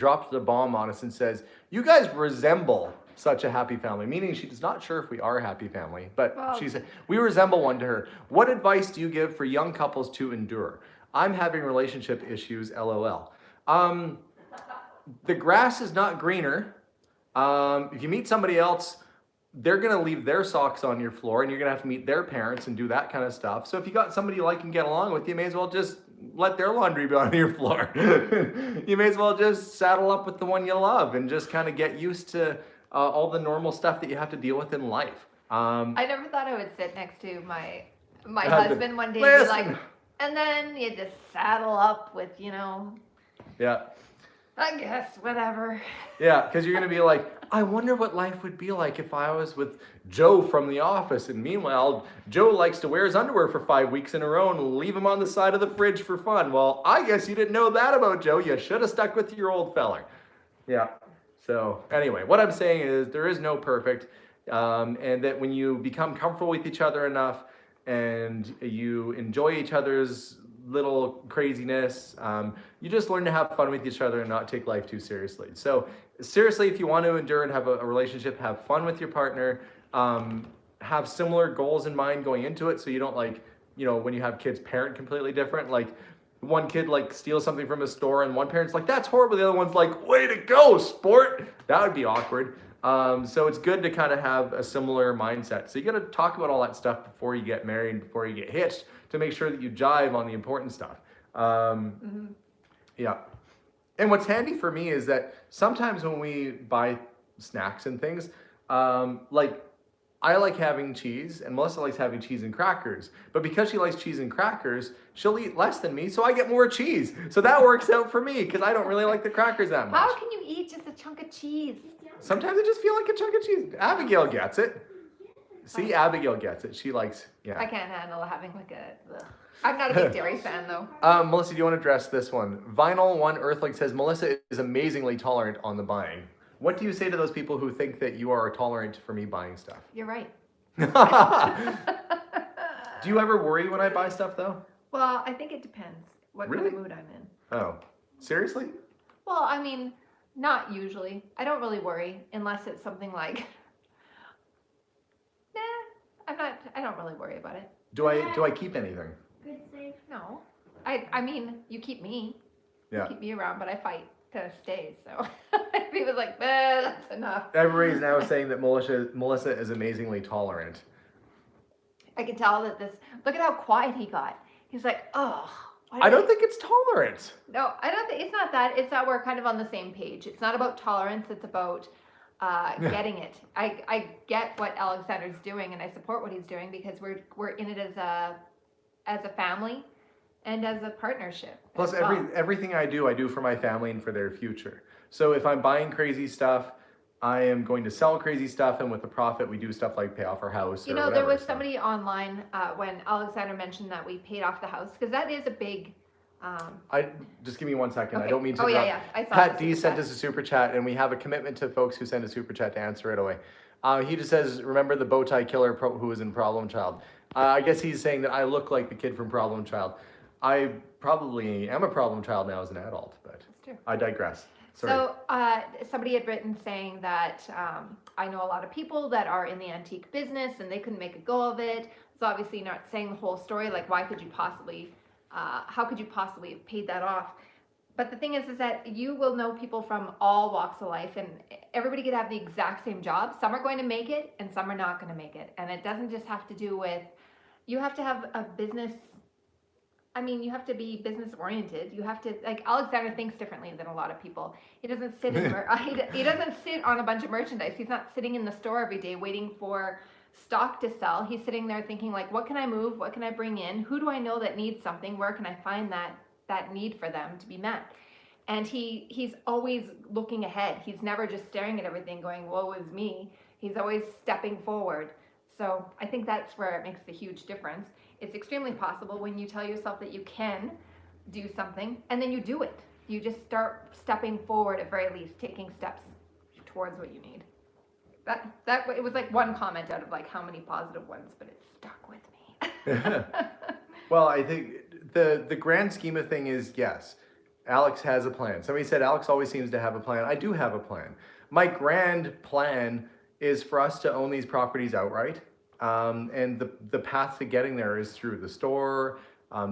bomb on us and says, "You guys resemble such a happy family," meaning she's not sure if we are a happy family, but she said we resemble one to her. What advice do you give for young couples to endure? I'm having relationship issues, LOL. The grass is not greener. If you meet somebody else, they're gonna leave their socks on your floor, and you're gonna have to meet their parents and do that kind of stuff. So if you got somebody you like and get along with, you may as well just let their laundry be on your floor. You may as well just saddle up with the one you love and just kind of get used to all the normal stuff that you have to deal with in life. I never thought I would sit next to my Husband. husband one day and be Listen. like, and then you just saddle up with, you know, Yeah. I guess, whatever. Yeah, because you're going to be like, I wonder what life would be like if I was with Joe from The Office. And meanwhile, Joe likes to wear his underwear for 5 weeks in a row and leave them on the side of the fridge for fun. Well, I guess you didn't know that about Joe. You should have stuck with your old feller. Yeah. So anyway, what I'm saying is there is no perfect. And that when you become comfortable with each other enough and you enjoy each other's little craziness, you just learn to have fun with each other and not take life too seriously. So seriously, if you want to endure and have a relationship, have fun with your partner, have similar goals in mind going into it, so you don't, like, you know, when you have kids parent completely different, like one kid like steals something from a store and one parent's like, that's horrible, the other one's like, way to go, sport. That would be awkward. So it's good to kind of have a similar mindset. So you got to talk about all that stuff before you get married, before you get hitched, to make sure that you jive on the important stuff. Yeah. And what's handy for me is that sometimes when we buy snacks and things, like I like having cheese and Melissa likes having cheese and crackers, but because she likes cheese and crackers, she'll eat less than me, so I get more cheese. So that works out for me because I don't really like the crackers that much. How can you eat just a chunk of cheese? Sometimes I just feel like a chunk of cheese. Abigail gets it. See, Abigail gets it. She likes, yeah. I can't handle having like a, ugh. I'm not a big dairy fan though. Melissa, do you want to address this one? Vinyl One Earthling says, Melissa is amazingly tolerant on the buying. What do you say to those people who think that you are tolerant for me buying stuff? You're right. Do you ever worry when I buy stuff though? Well, I think it depends what Really? kind of mood I'm in. Oh, seriously? Well, I mean, not usually. I don't really worry unless it's something like, I don't really worry about it. Do I keep anything? Good save. No. I mean, you keep me. Yeah. You keep me around, but I fight to stay, so. People's like, that's enough. Everybody's now saying that Melissa is amazingly tolerant. I can tell that this, look at how quiet he got. He's like, oh. I don't think it's tolerance. No, I don't think, it's not that. It's that we're kind of on the same page. It's not about tolerance, it's about getting it. I get what Alexander's doing and I support what he's doing because we're in it as a family and as a partnership. Plus, as well. everything I do for my family and for their future. So if I'm buying crazy stuff, I am going to sell crazy stuff, and with the profit, we do stuff like pay off our house. You or know, whatever, there was so. somebody online when Alexander mentioned that we paid off the house because that is a big. Just give me 1 second. Okay. I don't mean to. Oh, interrupt. yeah. I saw Pat the D super sent chat. us a super chat, and we have a commitment to folks who send a super chat to answer right away. He just says, "Remember the bow tie killer who was in Problem Child." I guess he's saying that I look like the kid from Problem Child. I probably am a problem child now as an adult, but That's true. I digress. Sorry. So somebody had written saying that I know a lot of people that are in the antique business and they couldn't make a go of it. So obviously not saying the whole story, like why could you possibly, how could you possibly have paid that off? But the thing is that you will know people from all walks of life, and everybody could have the exact same job. Some are going to make it and some are not going to make it. And it doesn't just have to do with, you have to have a business. I mean, you have to be business oriented. You have to, like, Alexander thinks differently than a lot of people. He doesn't sit in, he doesn't sit on a bunch of merchandise. He's not sitting in the store every day waiting for stock to sell. He's sitting there thinking like, what can I move? What can I bring in? Who do I know that needs something? Where can I find that need for them to be met? And he's always looking ahead. He's never just staring at everything going, woe is me. He's always stepping forward. So I think that's where it makes the huge difference. It's extremely possible when you tell yourself that you can do something and then you do it. You just start stepping forward, at very least, taking steps towards what you need. That it was like one comment out of like how many positive ones, but it stuck with me. Well, I think the grand scheme of thing is, yes, Alex has a plan. Somebody said Alex always seems to have a plan. I do have a plan. My grand plan is for us to own these properties outright. And the path to getting there is through the store,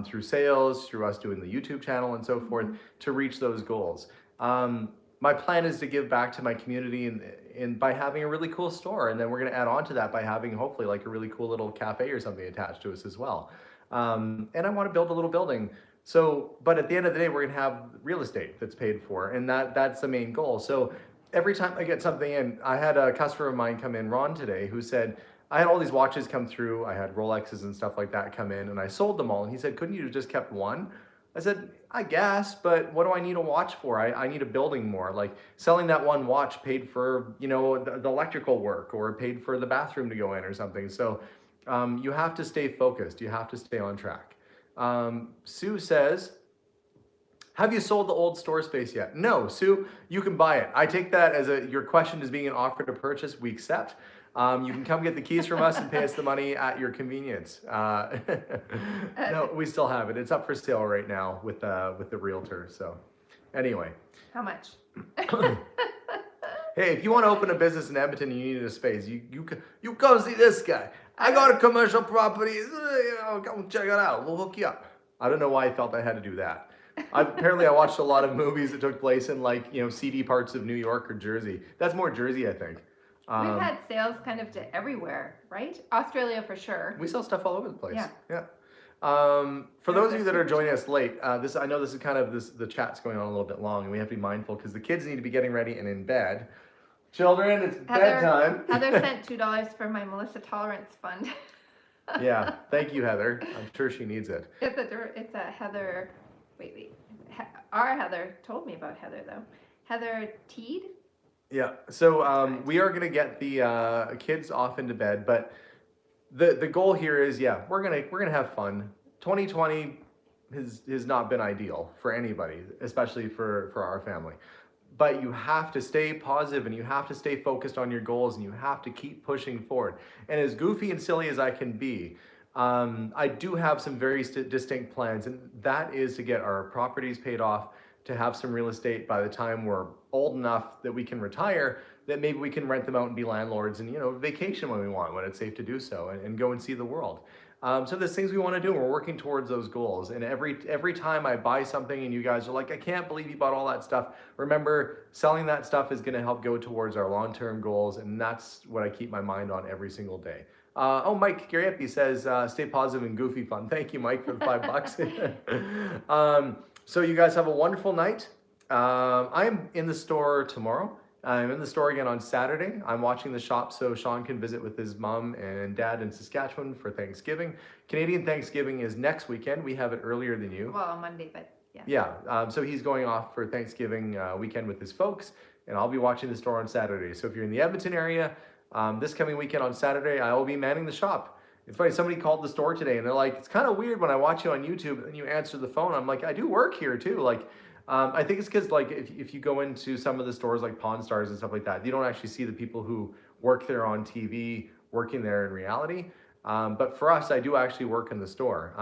through sales, through us doing the YouTube channel and so forth to reach those goals. My plan is to give back to my community and by having a really cool store. And then we're going to add on to that by having hopefully like a really cool little cafe or something attached to us as well. And I want to build a little building. So, but at the end of the day, we're going to have real estate that's paid for. And that's the main goal. So every time I get something in, I had a customer of mine come in, Ron, today, who said, I had all these watches come through. I had Rolexes and stuff like that come in and I sold them all. And he said, couldn't you have just kept one? I said, I guess, but what do I need a watch for? I need a building more. Like selling that one watch paid for, you know, the electrical work or paid for the bathroom to go in or something. So you have to stay focused. You have to stay on track. Sue says, have you sold the old store space yet? No, Sue, you can buy it. I take that as your question is being an offer to purchase. We accept. You can come get the keys from us and pay us the money at your convenience. No, we still have it. It's up for sale right now with the realtor. So anyway. How much? Hey, if you want to open a business in Edmonton and you need a space, you come see this guy. I got a commercial property. You know, come check it out. We'll hook you up. I don't know why I felt I had to do that. Apparently, I watched a lot of movies that took place in like, you know, seedy parts of New York or Jersey. That's more Jersey, I think. We've had sales kind of to everywhere, right? Australia for sure. We sell stuff all over the place. Yeah. For those of you that are joining us late, I know this is kind of the chat's going on a little bit long, and we have to be mindful because the kids need to be getting ready and in bed. Children, it's bedtime. Heather sent $2 for my Melissa Tolerance Fund. Yeah, thank you, Heather. I'm sure she needs it. It's a Heather. Wait. Our Heather told me about Heather though. Heather Teed. Yeah, so we are gonna get the kids off into bed, but the goal here is, yeah, we're gonna have fun. 2020 has not been ideal for anybody, especially for our family. But you have to stay positive and you have to stay focused on your goals and you have to keep pushing forward. And as goofy and silly as I can be, I do have some very distinct plans, and that is to get our properties paid off, to have some real estate by the time we're old enough that we can retire, that maybe we can rent them out and be landlords and, you know, vacation when we want, when it's safe to do so, and go and see the world. So there's things we want to do, and we're working towards those goals. And every time I buy something and you guys are like, I can't believe you bought all that stuff, remember, selling that stuff is going to help go towards our long-term goals, and that's what I keep my mind on every single day. Mike Gariepi says, stay positive and goofy fun. Thank you, Mike, for the $5. So you guys have a wonderful night. I'm in the store tomorrow. I'm in the store again on Saturday. I'm watching the shop so Sean can visit with his mom and dad in Saskatchewan for Thanksgiving. Canadian Thanksgiving is next weekend. We have it earlier than you. Well, on Monday, but yeah. Yeah, so he's going off for Thanksgiving weekend with his folks, and I'll be watching the store on Saturday. So if you're in the Edmonton area, this coming weekend on Saturday, I will be manning the shop. It's funny, somebody called the store today and they're like, it's kind of weird when I watch you on YouTube and you answer the phone. I'm like, I do work here too. Like, I think it's because like if you go into some of the stores like Pawn Stars and stuff like that, you don't actually see the people who work there on TV working there in reality. But for us, I do actually work in the store.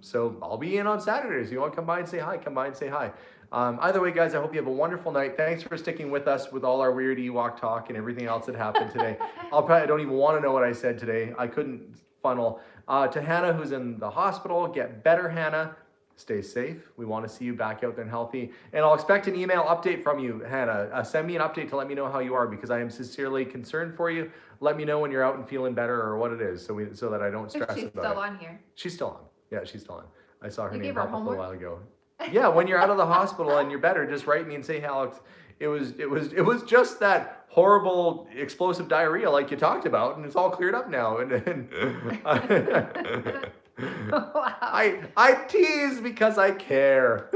So I'll be in on Saturdays. You want to come by and say hi, come by and say hi. Either way, guys, I hope you have a wonderful night. Thanks for sticking with us with all our weird Ewok talk and everything else that happened today. I don't even want to know what I said today. I couldn't funnel. To Hannah, who's in the hospital, get better, Hannah. Stay safe. We want to see you back out there and healthy. And I'll expect an email update from you, Hannah. Send me an update to let me know how you are, because I am sincerely concerned for you. Let me know when you're out and feeling better or what it is, so that I don't stress She's about still it. on here. She's still on. Yeah, she's still on. I saw her You name gave her pop up a homework? while ago. Yeah, when you're out of the hospital and you're better, just write me and say, hey, Alex, it was just that horrible explosive diarrhea like you talked about, and it's all cleared up now. And Wow. I tease because I care.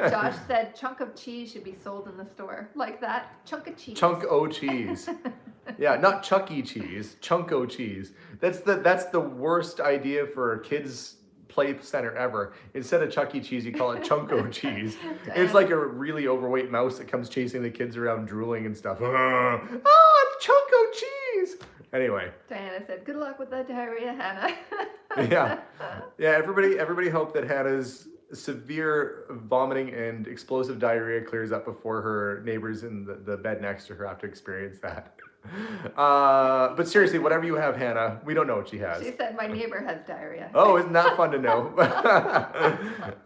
Josh said chunk of cheese should be sold in the store. Like that? Chunk of cheese. Chunk o cheese. Yeah, not Chuck E. Cheese. Chunk o cheese. That's the worst idea for a kids play center ever. Instead of Chuck E. Cheese, you call it Chunko cheese. It's like a really overweight mouse that comes chasing the kids around drooling and stuff. Oh, it's Chunko cheese. Anyway. Diana said, good luck with that diarrhea, Hannah. Yeah. Everybody hope that Hannah's severe vomiting and explosive diarrhea clears up before her neighbors in the bed next to her have to experience that. But seriously, whatever you have, Hannah, we don't know what she has. She said my neighbor has diarrhea. Oh, isn't that fun to know?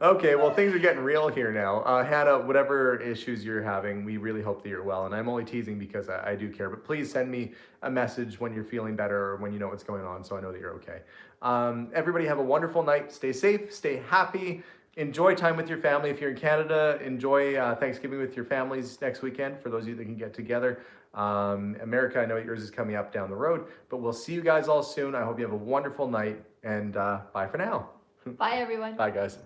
Okay, well, things are getting real here now. Hannah, whatever issues you're having, we really hope that you're well. And I'm only teasing because I do care. But please send me a message when you're feeling better or when you know what's going on, so I know that you're okay. Everybody have a wonderful night. Stay safe, stay happy. Enjoy time with your family. If you're in Canada, enjoy Thanksgiving with your families next weekend, for those of you that can get together. America, I know yours is coming up down the road, but we'll see you guys all soon. I hope you have a wonderful night, and bye for now. Bye, everyone. Bye, guys.